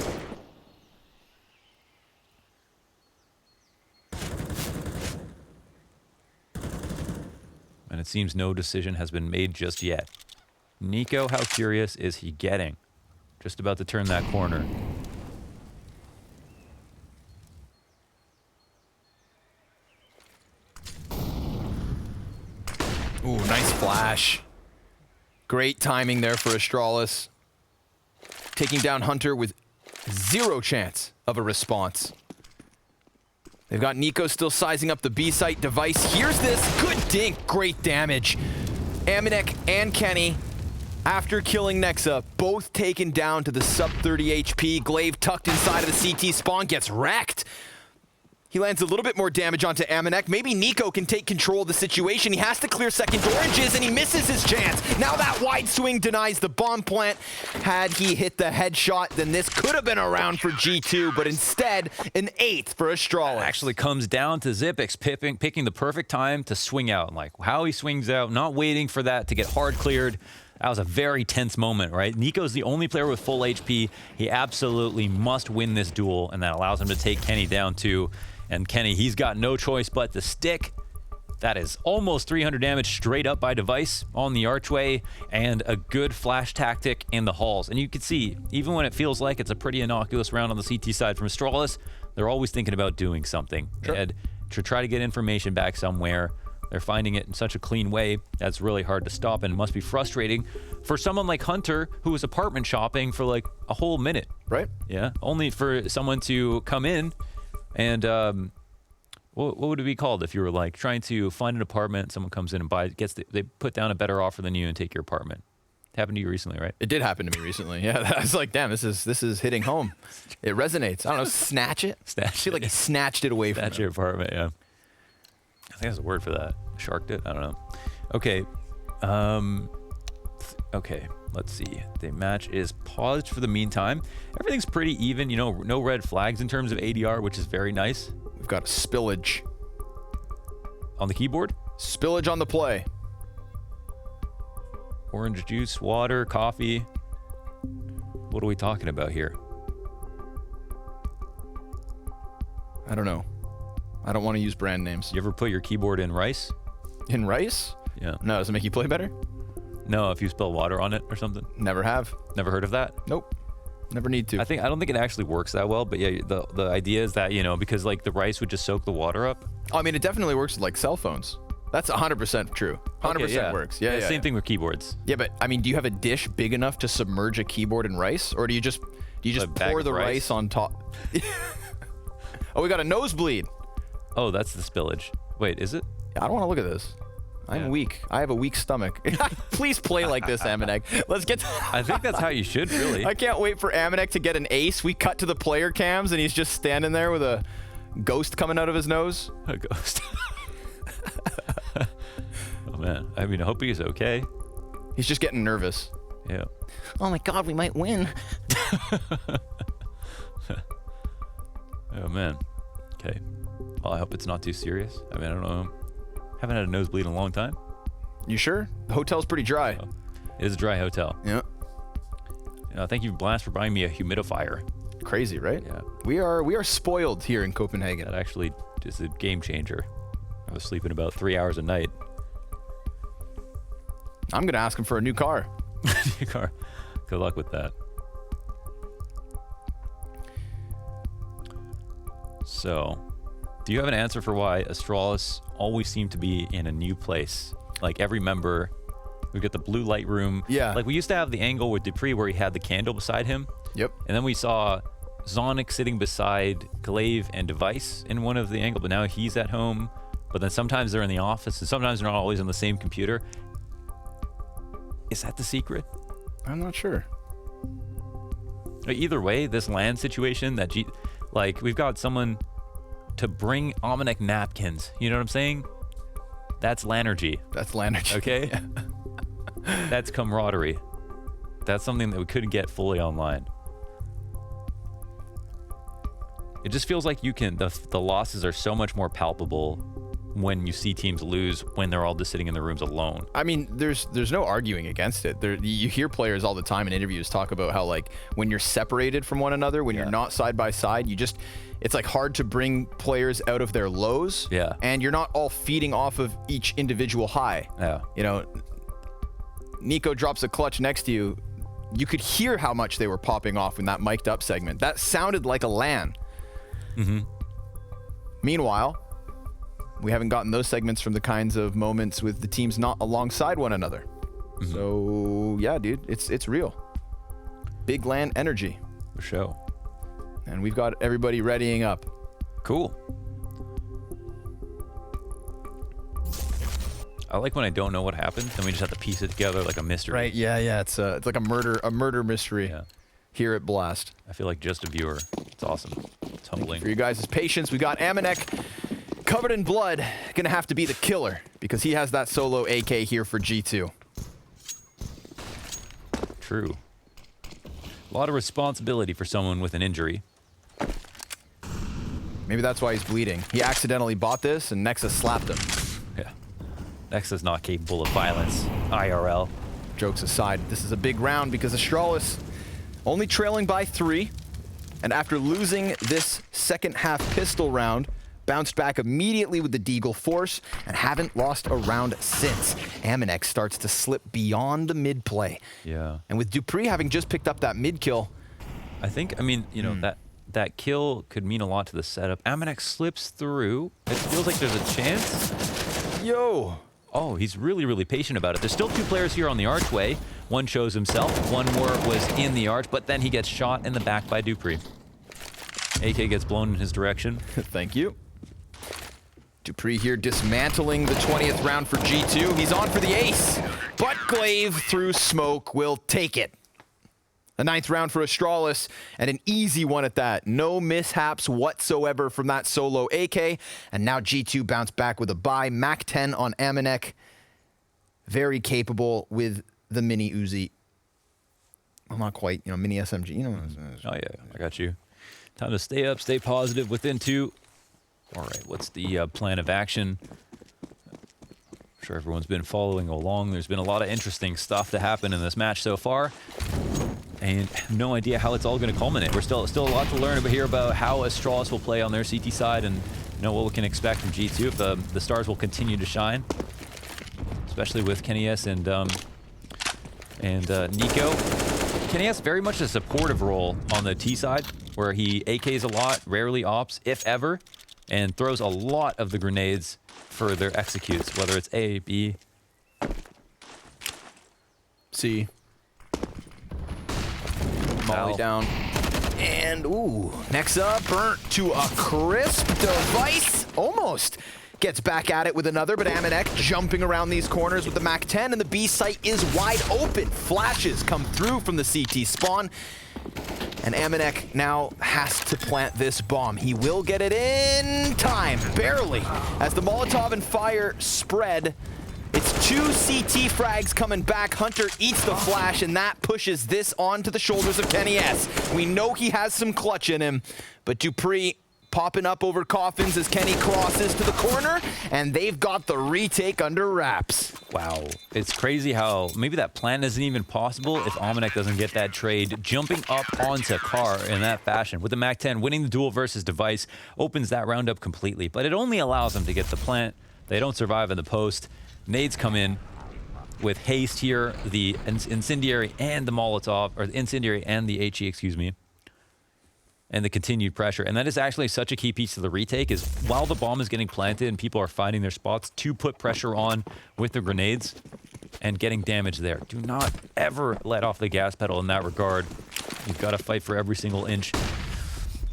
And it seems no decision has been made just yet. Nico, how curious is he getting? Just about to turn that corner. Ooh, nice flash. Great timing there for Astralis. Taking down Hunter with 0 chance of a response. They've got Nico still sizing up the B site. Device hears this. Good dink. Great damage. Aminek and Kenny, after killing Nexa, both taken down to the sub 30 HP. Glaive tucked inside of the CT spawn gets wrecked. He lands a little bit more damage onto Aminek. Maybe Nico can take control of the situation. He has to clear second oranges, and he misses his chance. Now that wide swing denies the bomb plant. Had he hit the headshot, then this could have been a round for G2, but instead, an 8th for Astralis. Actually comes down to Xyp9x picking the perfect time to swing out. Like how he swings out, not waiting for that to get hard cleared. That was a very tense moment, right? Nico's the only player with full HP. He absolutely must win this duel, and that allows him to take Kenny down too. And Kenny, he's got no choice but to stick. That is almost 300 damage straight up by Device on the archway, and a good flash tactic in the halls. And you can see, even when it feels like it's a pretty innocuous round on the CT side from Astralis, they're always thinking about doing something. Sure. And to try to get information back somewhere. They're finding it in such a clean way that's really hard to stop, and must be frustrating for someone like Hunter, who was apartment shopping for like a whole minute. Right. Yeah. Only for someone to come in and what would it be called if you were like trying to find an apartment, someone comes in and buys, they put down a better offer than you and take your apartment. It happened to you recently, right? It did happen to me recently. Yeah, I was like, damn, this is hitting home. It resonates. I don't know, snatch it. Snatch I feel like it. he snatched it away from Snatch him. your apartment, yeah. I think there's a word for that. Sharked it? I don't know. Okay. Okay, let's see. The match is paused for the meantime. Everything's pretty even, you know, no red flags in terms of ADR, which is very nice. We've got spillage. On the keyboard, Spillage on the play. orange juice, water, coffee. What are we talking about here? I don't know. I don't want to use brand names. You ever put your keyboard in rice? In rice? Yeah. No, does it make you play better? No, if you spill water on it or something. Never have. Never heard of that? Nope. Never need to. I don't think it actually works that well, but yeah, the idea is that, you know, because like the rice would just soak the water up. Oh, I mean, it definitely works with like cell phones. That's 100% true. 100% Okay, yeah. works. Yeah, yeah. Same thing with keyboards. Yeah, but I mean, do you have a dish big enough to submerge a keyboard in rice, or do you just A bag pour of the rice? rice on top? Oh, we got a nosebleed. Oh, that's the spillage. Wait, is it? I don't want to look at this. I'm Yeah. weak. I have a weak stomach. Please play like this, Amanek. Let's get to I think that's how you should, really. I can't wait for Amanek to get an ace. We cut to the player cams, and he's just standing there with a ghost coming out of his nose. A ghost. Oh, man. I mean, I hope he's okay. He's just getting nervous. Yeah. Oh my god, we might win. Oh, man. Okay. Well, I hope it's not too serious. I mean, I don't know. Haven't had a nosebleed in a long time. You sure? The hotel's pretty dry. Oh, it is a dry hotel. Yeah. Thank you, Blast, for buying me a humidifier. Crazy, right? Yeah. We are spoiled here in Copenhagen. That actually is a game changer. I was sleeping about 3 hours a night. I'm gonna ask him for a new car. Car. Good luck with that. So, do you have an answer for why Astralis always seem to be in a new place? Like every member, we got the blue light room. Yeah. Like we used to have the angle with Dupree where he had the candle beside him. Yep. And then we saw Zonic sitting beside Glaive and Device in one of the angles, but now he's at home. But then sometimes they're in the office, and sometimes they're not always on the same computer. Is that the secret? I'm not sure. Either way, this land situation that like we've got someone to bring Almanac napkins. You know what I'm saying? That's Lanergy. That's Lanergy. Okay. That's camaraderie. That's something that we couldn't get fully online. It just feels like you can. The losses are so much more palpable when you see teams lose when they're all just sitting in their rooms alone. I mean, there's no arguing against it. You hear players all the time in interviews talk about how, like, when you're separated from one another, when you're not side by side, it's like hard to bring players out of their lows. Yeah. And you're not all feeding off of each individual high. Yeah. You know, Nico drops a clutch next to you. You could hear how much they were popping off in that mic'd up segment. That sounded like a LAN. Mm-hmm. Meanwhile, we haven't gotten those segments from the kinds of moments with the teams not alongside one another. Mm-hmm. So yeah, dude, it's real. Big LAN energy. For sure. And we've got everybody readying up. Cool. I like when I don't know what happened, and we just have to piece it together like a mystery. Right? Yeah. It's like a murder mystery. Yeah. Here at Blast. I feel like just a viewer. It's awesome. It's humbling. For you guys' patience, we got Amanek covered in blood. Gonna have to be the killer because he has that solo AK here for G2. True. A lot of responsibility for someone with an injury. Maybe that's why he's bleeding. He accidentally bought this and Nexus slapped him. Yeah. Nexus not capable of violence. IRL. Jokes aside, this is a big round because Astralis only trailing by 3. And after losing this second half pistol round, bounced back immediately with the Deagle Force and haven't lost a round since. Amanek starts to slip beyond the mid play. Yeah. And with Dupree having just picked up that mid kill. I think, I mean, you know, that kill could mean a lot to the setup. Amanek slips through. It feels like there's a chance. Yo! Oh, he's really, really patient about it. There's still 2 players here on the archway. One shows himself. One more was in the arch, but then he gets shot in the back by Dupree. AK gets blown in his direction. Thank you. Dupree here dismantling the 20th round for G2. He's on for the ace, but Glaive through smoke will take it. The 9th round for Astralis, and an easy one at that. No mishaps whatsoever from that solo AK, and now G2 bounced back with a buy. Mac 10 on Amanek. Very capable with the mini Uzi. Well, not quite, you know, mini SMG. You know. Oh, yeah, I got you. Time to stay up, stay positive within 2. All right, what's the plan of action? I'm sure everyone's been following along. There's been a lot of interesting stuff to happen in this match so far. And no idea how it's all going to culminate. We're still a lot to learn here about how Astralis will play on their CT side and what we can expect from G2 if the stars will continue to shine. Especially with Kenny S and Nico. Kenny S very much a supportive role on the T side, where he AKs a lot, rarely ops, if ever, and throws a lot of the grenades for their executes, whether it's A, B. C. Molly down. And, ooh, next up, burnt to a crisp Device. Almost gets back at it with another, but Amanek jumping around these corners with the MAC-10, and the B site is wide open. Flashes come through from the CT spawn, and Amanek now has to plant this bomb. He will get it in time, barely, as the Molotov and fire spread. It's 2 CT frags coming back. Hunter eats the flash, and that pushes this onto the shoulders of Kenny S. We know he has some clutch in him, but Dupree popping up over coffins as Kenny crosses to the corner, and they've got the retake under wraps. Wow. It's crazy how maybe that plan isn't even possible if Amanek doesn't get that trade. Jumping up onto Carr in that fashion with the MAC-10, winning the duel versus Device opens that round up completely, but it only allows them to get the plant. They don't survive in the post. Nades come in with haste here, the incendiary and the Molotov, or the incendiary and the HE, excuse me, and the continued pressure. And that is actually such a key piece to the retake, is while the bomb is getting planted and people are finding their spots, to put pressure on with the grenades and getting damage there. Do not ever let off the gas pedal in that regard. You've got to fight for every single inch.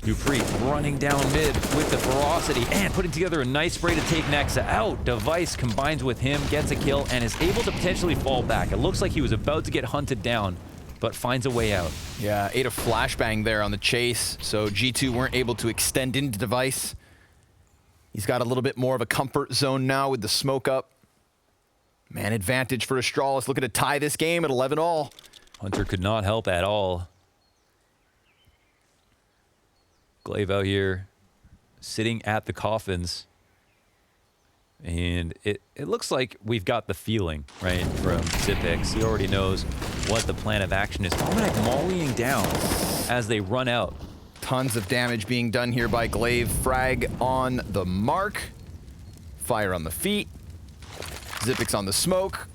Dupree running down mid with the ferocity and putting together a nice spray to take Nexa out. Device combines with him, gets a kill, and is able to potentially fall back. It looks like he was about to get hunted down, but finds a way out. Yeah, ate a flashbang there on the chase, so G2 weren't able to extend into Device. He's got a little bit more of a comfort zone now with the smoke up. Man advantage for Astralis, looking to tie this game at 11-all. Hunter could not help at all. Glaive out here, sitting at the coffins. And it looks like we've got the feeling, right, from Zipix. He already knows what the plan of action is. Amanek mollying down as they run out. Tons of damage being done here by Glaive. Frag on the mark. Fire on the feet. Zipix on the smoke.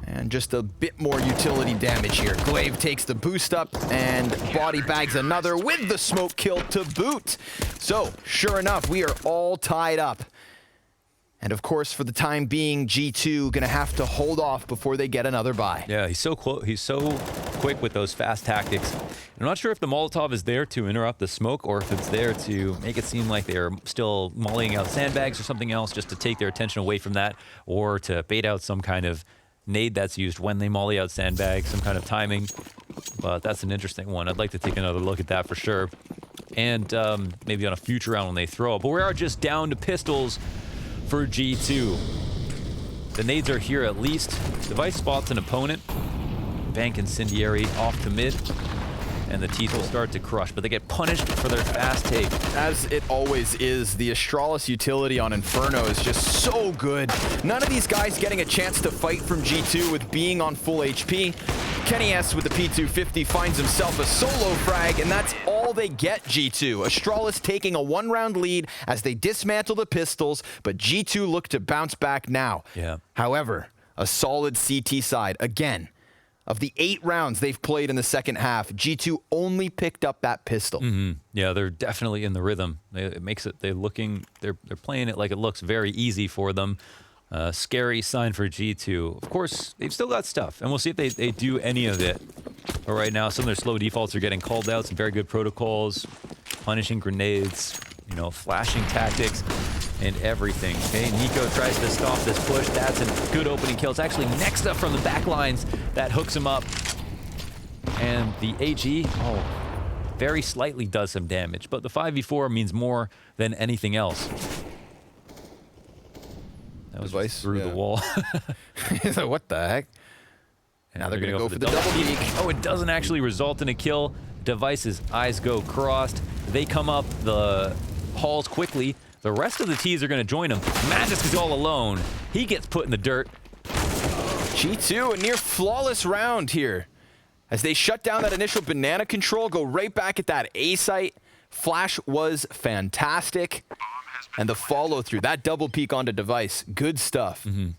And just a bit more utility damage here. Glaive takes the boost up and body bags another with the smoke kill to boot. So, sure enough, we are all tied up. And of course, for the time being, G2 gonna have to hold off before they get another buy. Yeah, he's so quick with those fast tactics. I'm not sure if the Molotov is there to interrupt the smoke or if it's there to make it seem like they're still mollying out sandbags or something else just to take their attention away from that, or to bait out some kind of nade that's used when they molly out sandbags, some kind of timing. But that's an interesting one. I'd like to take another look at that for sure. And maybe on a future round when they throw it. But we are just down to pistols for G2. The nades are here at least. Device spots an opponent. Bank incendiary off to mid. And the teeth will start to crush, but they get punished for their fast take. As it always is, the Astralis utility on Inferno is just so good. None of these guys getting a chance to fight from G2 with being on full HP. Kenny S with the P250 finds himself a solo frag, and that's all they get, G2. Astralis taking a one-round lead as they dismantle the pistols, but G2 look to bounce back now. Yeah. However, a solid CT side, again. Of the 8 rounds they've played in the second half, G2 only picked up that pistol. Mm-hmm. Yeah, they're definitely in the rhythm. It makes it, they're playing it like it looks very easy for them. Scary sign for G2. Of course, they've still got stuff, and we'll see if they do any of it. But right now, some of their slow defaults are getting called out. Some very good protocols, punishing grenades, you know, flashing tactics, and everything. Okay, Nico tries to stop this push. That's a good opening kill. It's actually Nexa from the back lines that hooks him up. And the AG, very slightly does some damage, but the 5v4 means more than anything else. That was Device, through the wall. So what the heck? And Now they're going to go for the double peek. Oh, it doesn't actually result in a kill. Device's eyes go crossed. They come up the halls quickly. The rest of the T's are going to join him. Magisk is all alone. He gets put in the dirt. G2, a near flawless round here. As they shut down that initial banana control, go right back at that A site. Flash was fantastic. And the follow through, that double peek onto Device, good stuff. Mm-hmm.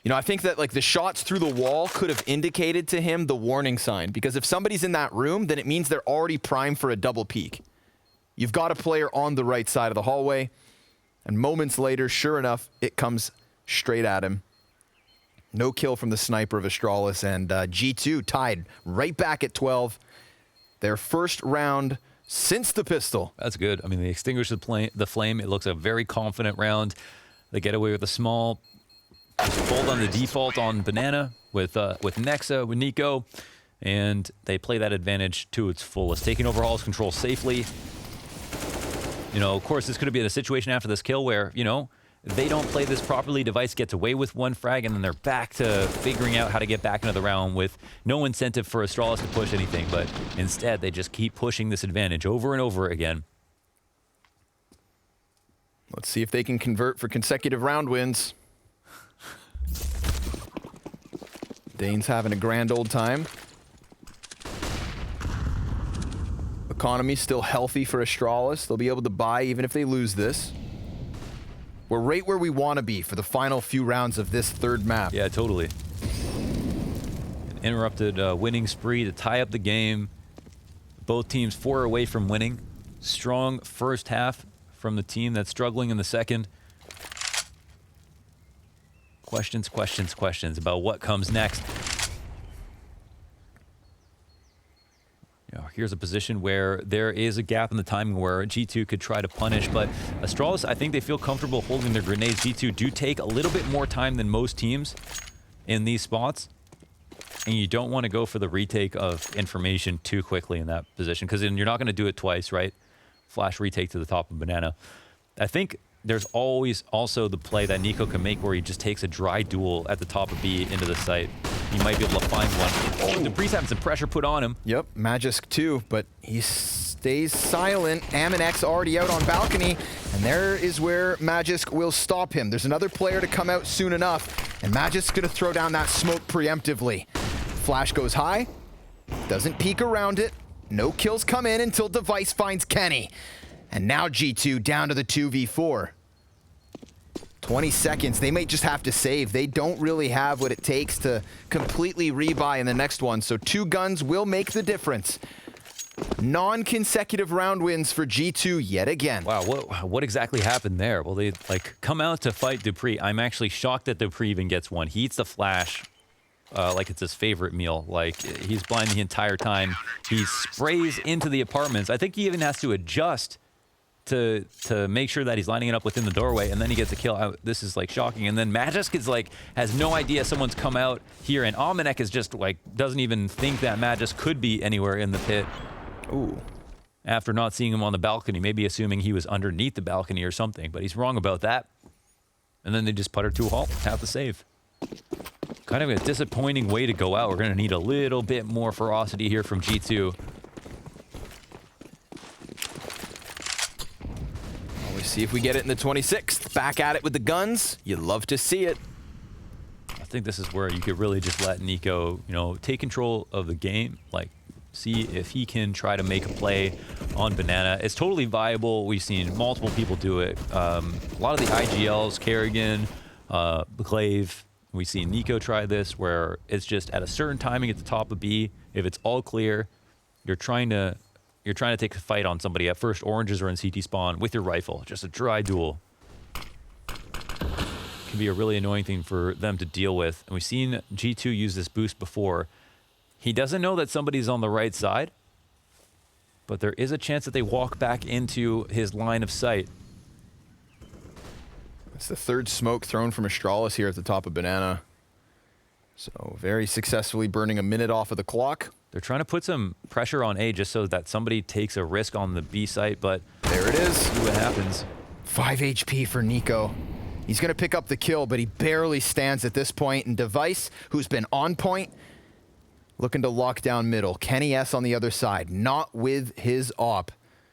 You know, I think that like the shots through the wall could have indicated to him the warning sign, because if somebody's in that room, then it means they're already primed for a double peek. You've got a player on the right side of the hallway, and moments later, sure enough, it comes straight at him. No kill from the sniper of Astralis, and G2 tied right back at 12. Their first round since the pistol. That's good. I mean, they extinguish the flame. It looks a very confident round. They get away with a small just bolt on the default on Banana with Nexa, with Nico, and they play that advantage to its fullest, taking over Hall's control safely. You know, of course, this could have been a situation after this kill where, you know, they don't play this properly. Device gets away with one frag, and then they're back to figuring out how to get back into the round with no incentive for Astralis to push anything. But instead, they just keep pushing this advantage over and over again. Let's see if they can convert for consecutive round wins. Dane's having a grand old time. Economy's still healthy for Astralis. They'll be able to buy even if they lose this. We're right where we want to be for the final few rounds of this third map. Yeah, totally. An interrupted winning spree to tie up the game. Both teams 4 away from winning. Strong first half from the team that's struggling in the second. Questions, questions, questions about what comes next. You know, here's a position where there is a gap in the timing where G2 could try to punish, but Astralis, I think they feel comfortable holding their grenades. G2 do take a little bit more time than most teams in these spots, and you don't want to go for the retake of information too quickly in that position, because then you're not going to do it twice, right? Flash retake to the top of Banana. I think there's always also the play that Nico can make where he just takes a dry duel at the top of B into the site. He might be able to find one. Oh, Dupree's having some pressure put on him. Yep, Magisk too, but he stays silent. Aminek's already out on balcony, and there is where Magisk will stop him. There's another player to come out soon enough, and Magisk's gonna throw down that smoke preemptively. Flash goes high, doesn't peek around it. No kills come in until Device finds Kenny. And now G2 down to the 2v4. 20 seconds, they might just have to save. They don't really have what it takes to completely rebuy in the next one, so 2 guns will make the difference. Non-consecutive round wins for G2 yet again. Wow, what exactly happened there? Well, they like come out to fight Dupree. I'm actually shocked that Dupree even gets one. He eats the flash like it's his favorite meal. Like, he's blind the entire time. He sprays into the apartments. I think he even has to adjust to make sure that he's lining it up within the doorway, and then he gets a kill. This is like shocking. And then Magisk is like has no idea someone's come out here, and Aminek is just like doesn't even think that Magisk could be anywhere in the pit. Ooh. After not seeing him on the balcony, maybe assuming he was underneath the balcony or something, but he's wrong about that. And then they just putter to a halt, have the save. Kind of a disappointing way to go out. We're going to need a little bit more ferocity here from G2. See if we get it in the 26th. Back at it with the guns. You'd love to see it. I think this is where you could really just let Nico, you know, take control of the game. Like, see if he can try to make a play on Banana. It's totally viable. We've seen multiple people do it. A lot of the IGLs, Kerrigan, Clave. We've seen Nico try this where it's just at a certain timing at the top of B. If it's all clear, you're trying to take a fight on somebody at first. Oranges are in CT spawn with your rifle. Just a dry duel. Can be a really annoying thing for them to deal with. And we've seen G2 use this boost before. He doesn't know that somebody's on the right side, but there is a chance that they walk back into his line of sight. It's the 3rd smoke thrown from Astralis here at the top of Banana. So very successfully burning a minute off of the clock. They're trying to put some pressure on A just so that somebody takes a risk on the B site, but there it is. See what happens. 5 HP for Nico. He's going to pick up the kill, but he barely stands at this point. And Device, who's been on point, looking to lock down middle. Kenny S on the other side, not with his op.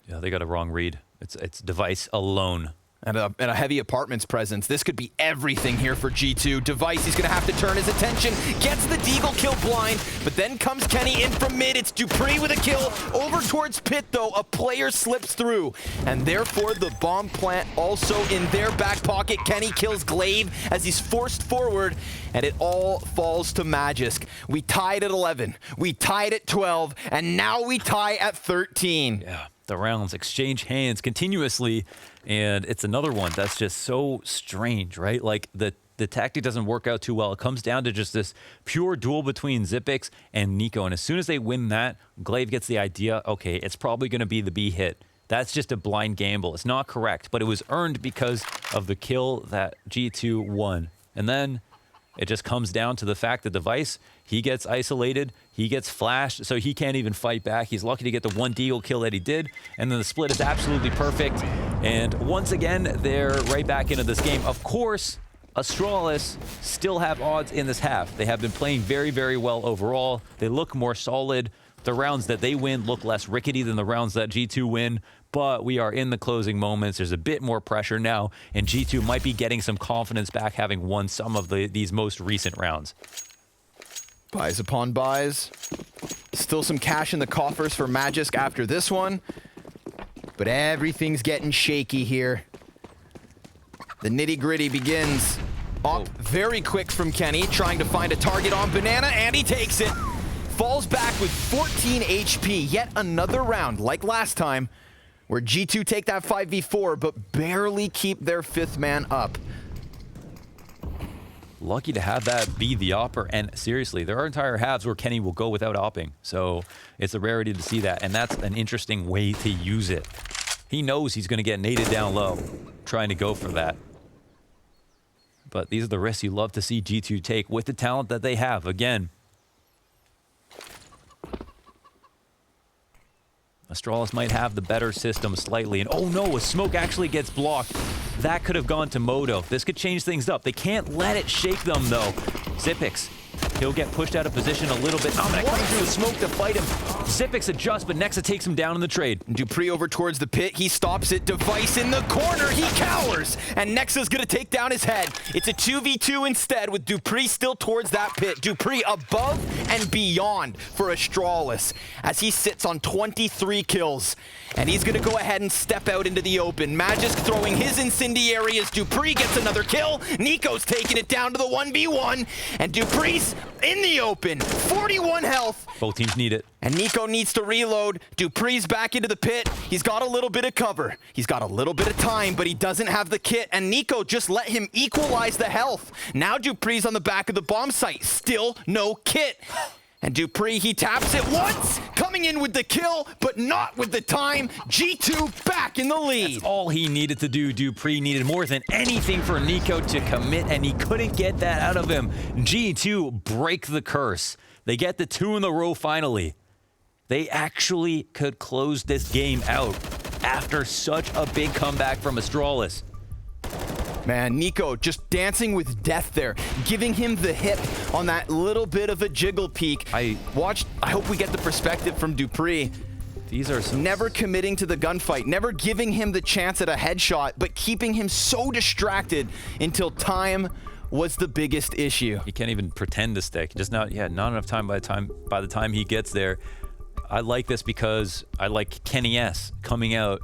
Yeah, they got a wrong read. It's Device alone. And a heavy apartments presence. This could be everything here for G2. Device, he's going to have to turn his attention. Gets the Deagle kill blind, but then comes Kenny in from mid. It's Dupree with a kill. Over towards pit, though. A player slips through. And therefore, the bomb plant also in their back pocket. Kenny kills Glaive as he's forced forward, and it all falls to Magisk. We tied at 11. We tied at 12, and now we tie at 13. Yeah, the rounds exchange hands continuously. And it's another one that's just so strange, right? Like the the tactic doesn't work out too well. It comes down to just this pure duel between Xyp9x and Nico. And as soon as they win that, Glaive gets the idea, okay, it's probably going to be the B hit. That's just a blind gamble. It's not correct, but it was earned because of the kill that G2 won. And then it just comes down to the fact that Device, he gets isolated, he gets flashed, so he can't even fight back. He's lucky to get the one deagle kill that he did, and then the split is absolutely perfect. And once again, they're right back into this game. Of course, Astralis still have odds in this half. They have been playing very, very well overall. They look more solid. The rounds that they win look less rickety than the rounds that G2 win, but we are in the closing moments. There's a bit more pressure now, and G2 might be getting some confidence back, having won some of these most recent rounds. Buys upon buys. Still some cash in the coffers for Magisk after this one, but everything's getting shaky here. The nitty-gritty begins. Up very quick from Kenny, trying to find a target on Banana, and he takes it. Falls back with 14 HP. Yet another round, like last time, where G2 take that 5v4, but barely keep their fifth man up. Lucky to have that be the opper, and seriously, there are entire halves where Kenny will go without opping, so it's a rarity to see that, and that's an interesting way to use it. He knows he's going to get naded down low, trying to go for that. But these are the risks you love to see G2 take with the talent that they have. Again, Astralis might have the better system slightly, and oh no, a smoke actually gets blocked. That could have gone to Moto. This could change things up. They can't let it shake them though. Xyp9x, he'll get pushed out of position a little bit. Omnic coming through the smoke to fight him. Xyp9x adjusts, but Nexa takes him down in the trade. Dupree over towards the pit. He stops it. Device in the corner. He cowers. And Nexa's going to take down his head. It's a 2v2 instead with Dupree still towards that pit. Dupree above and beyond for Astralis as he sits on 23 kills. And he's going to go ahead and step out into the open. Magisk throwing his incendiary as Dupree gets another kill. Nico's taking it down to the 1v1. And Dupree's in the open. 41 health. Both teams need it. And Nico needs to reload. Dupree's back into the pit. He's got a little bit of cover. He's got a little bit of time, but he doesn't have the kit. And Nico just let him equalize the health. Now Dupree's on the back of the bomb site. Still no kit. And Dupree, he taps it once, coming in with the kill, but not with the time. G2 back in the lead. That's all he needed to do. Dupree needed more than anything for Nico to commit, and he couldn't get that out of him. G2 break the curse. They get the 2 in a row finally. They actually could close this game out after such a big comeback from Astralis. Man, Nico just dancing with death there, giving him the hip on that little bit of a jiggle peek. I hope we get the perspective from Dupree. These are some... Never committing to the gunfight, never giving him the chance at a headshot, but keeping him so distracted until time was the biggest issue. He can't even pretend to stick. Just not enough time by the time he gets there. I like this because I like Kenny S coming out,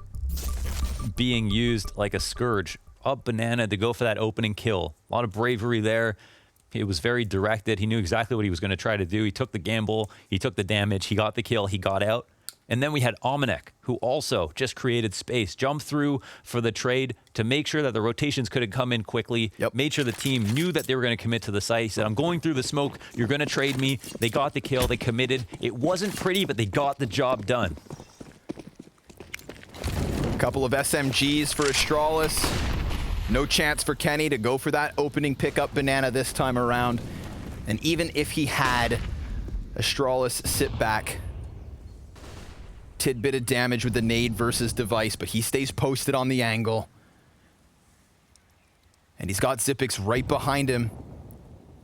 being used like a scourge. Up Banana to go for that opening kill. A lot of bravery there. He was very directed. He knew exactly what he was going to try to do. He took the gamble. He took the damage. He got the kill. He got out. And then we had Omnic, who also just created space, jumped through for the trade to make sure that the rotations could come in quickly, made sure the team knew that they were going to commit to the site. He said, I'm going through the smoke. You're going to trade me. They got the kill. They committed. It wasn't pretty, but they got the job done. A couple of SMGs for Astralis. No chance for Kenny to go for that opening pickup Banana this time around. And even if he had, Astralis sit back. Tidbit of damage with the nade versus Device, but he stays posted on the angle. And he's got Xyp9x right behind him,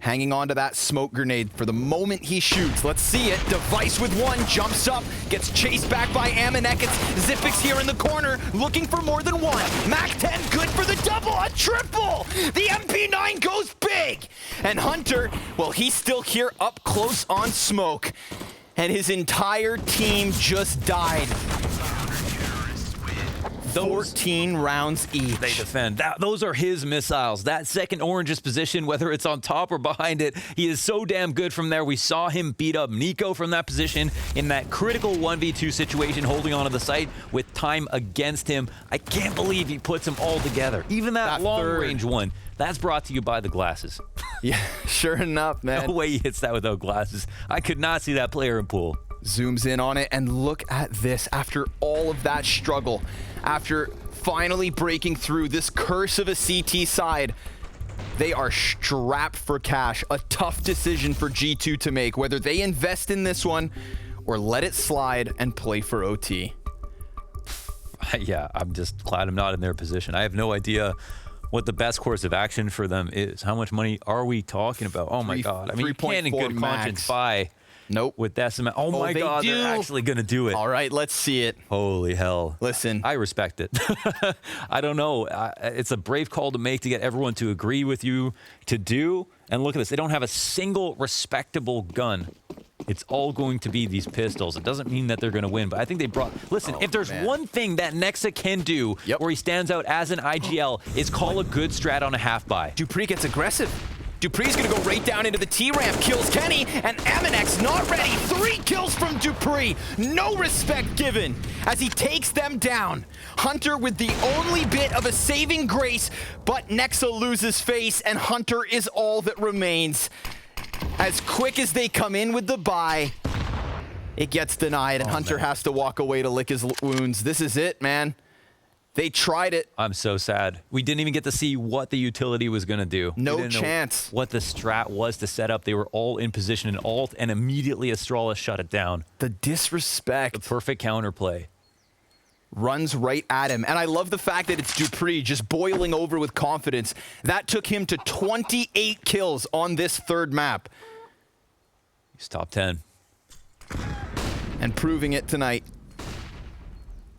hanging on to that smoke grenade for the moment he shoots. Let's see it. Device with one, jumps up, gets chased back by Amanek. It's Xyp9x here in the corner, looking for more than one. Mac 10, good for the double, a triple! The MP9 goes big! And Hunter, well, he's still here up close on smoke. And his entire team just died. those 14 rounds each. they defend. Those are his missiles. That second orange's position, whether it's on top or behind it, he is so damn good from there. We saw him beat up Nico from that position in that critical 1v2 situation, holding onto the site with time against him. I can't believe he puts them all together. Even that long-range one. That's brought to you by the glasses. Yeah, sure enough, man. No way he hits that without glasses. I could not see that player in pool. Zooms in on it, and look at this. After all of that struggle, after finally breaking through this curse of a CT side, they are strapped for cash. A tough decision for G2 to make, whether they invest in this one or let it slide and play for OT. Yeah, I'm just glad I'm not in their position. I have no idea what the best course of action for them is. How much money are we talking about? Oh my God. I mean, you can't in good conscience buy with that amount. Oh my God, they're actually going to do it. All right, let's see it. Holy hell. Listen. I respect it. I don't know. It's a brave call to make to get everyone to agree with you to do. And look at this. They don't have a single respectable gun. It's all going to be these pistols. It doesn't mean that they're going to win, but I think they brought... Listen, if there's one thing that Nexa can do where he stands out as an IGL, is call a good strat on a half-buy. dupreeh gets aggressive. dupreeh's going to go right down into the T-ramp, kills Kenny, and Aminex not ready. 3 kills from dupreeh. No respect given as he takes them down. Hunter with the only bit of a saving grace, but Nexa loses face, and Hunter is all that remains. As quick as they come in with the buy, it gets denied, and Hunter has to walk away to lick his wounds. This is it, man. They tried it. I'm so sad. We didn't even get to see what the utility was going to do. No chance. What the strat was to set up. They were all in position in alt, and immediately Astralis shut it down. The disrespect. The perfect counterplay. Runs right at him. And I love the fact that it's dupreeh just boiling over with confidence. That took him to 28 kills on this third map. He's top 10. And proving it tonight.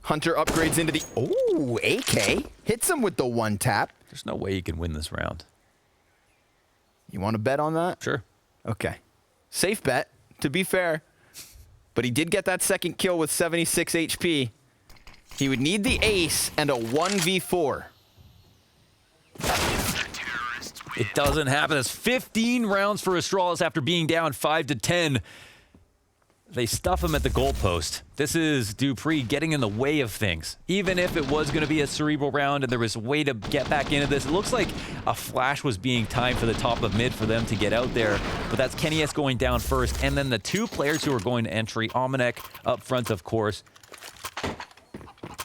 Hunter upgrades into the... Oh, AK. Hits him with the one tap. There's no way he can win this round. You want to bet on that? Sure. Okay. Safe bet, to be fair. But he did get that second kill with 76 HP. He would need the ace and a 1v4. It doesn't happen. It's 15 rounds for Astralis after being down 5-10. They stuff him at the goalpost. This is dupreeh getting in the way of things. Even if it was going to be a cerebral round and there was a way to get back into this, it looks like a flash was being timed for the top of mid for them to get out there. But that's Kenny S going down first, and then the 2 players who are going to entry, Omanek up front, of course,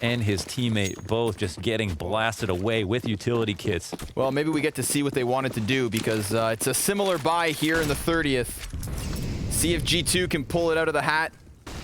and his teammate both just getting blasted away with utility kits. Well, maybe we get to see what they wanted to do, because it's a similar buy here in the 30th. See if G2 can pull it out of the hat.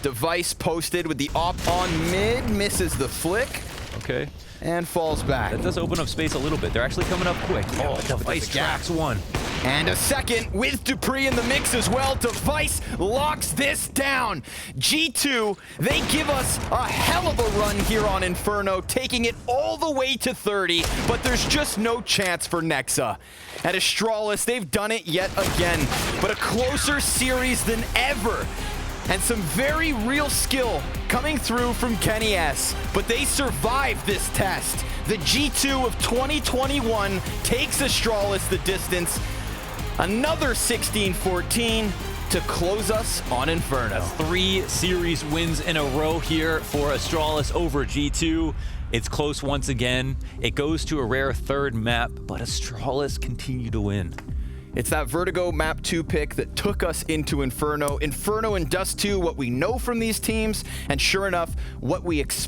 Device posted with the op on mid, misses the flick. Okay. And falls back. That does open up space a little bit. They're actually coming up quick. Oh, Device tracks one. And a second with dupreeh in the mix as well. Device locks this down. G2, they give us a hell of a run here on Inferno, taking it all the way to 30, but there's just no chance for Nexa. At Astralis, they've done it yet again, but a closer series than ever. And some very real skill coming through from Kenny S. But they survived this test. The G2 of 2021 takes Astralis the distance. Another 16-14 to close us on Inferno. That's 3 series wins in a row here for Astralis over G2. It's close once again. It goes to a rare 3rd map, but Astralis continue to win. It's that Vertigo map 2 pick that took us into Inferno. Inferno and Dust 2, what we know from these teams, and sure enough, what we expect.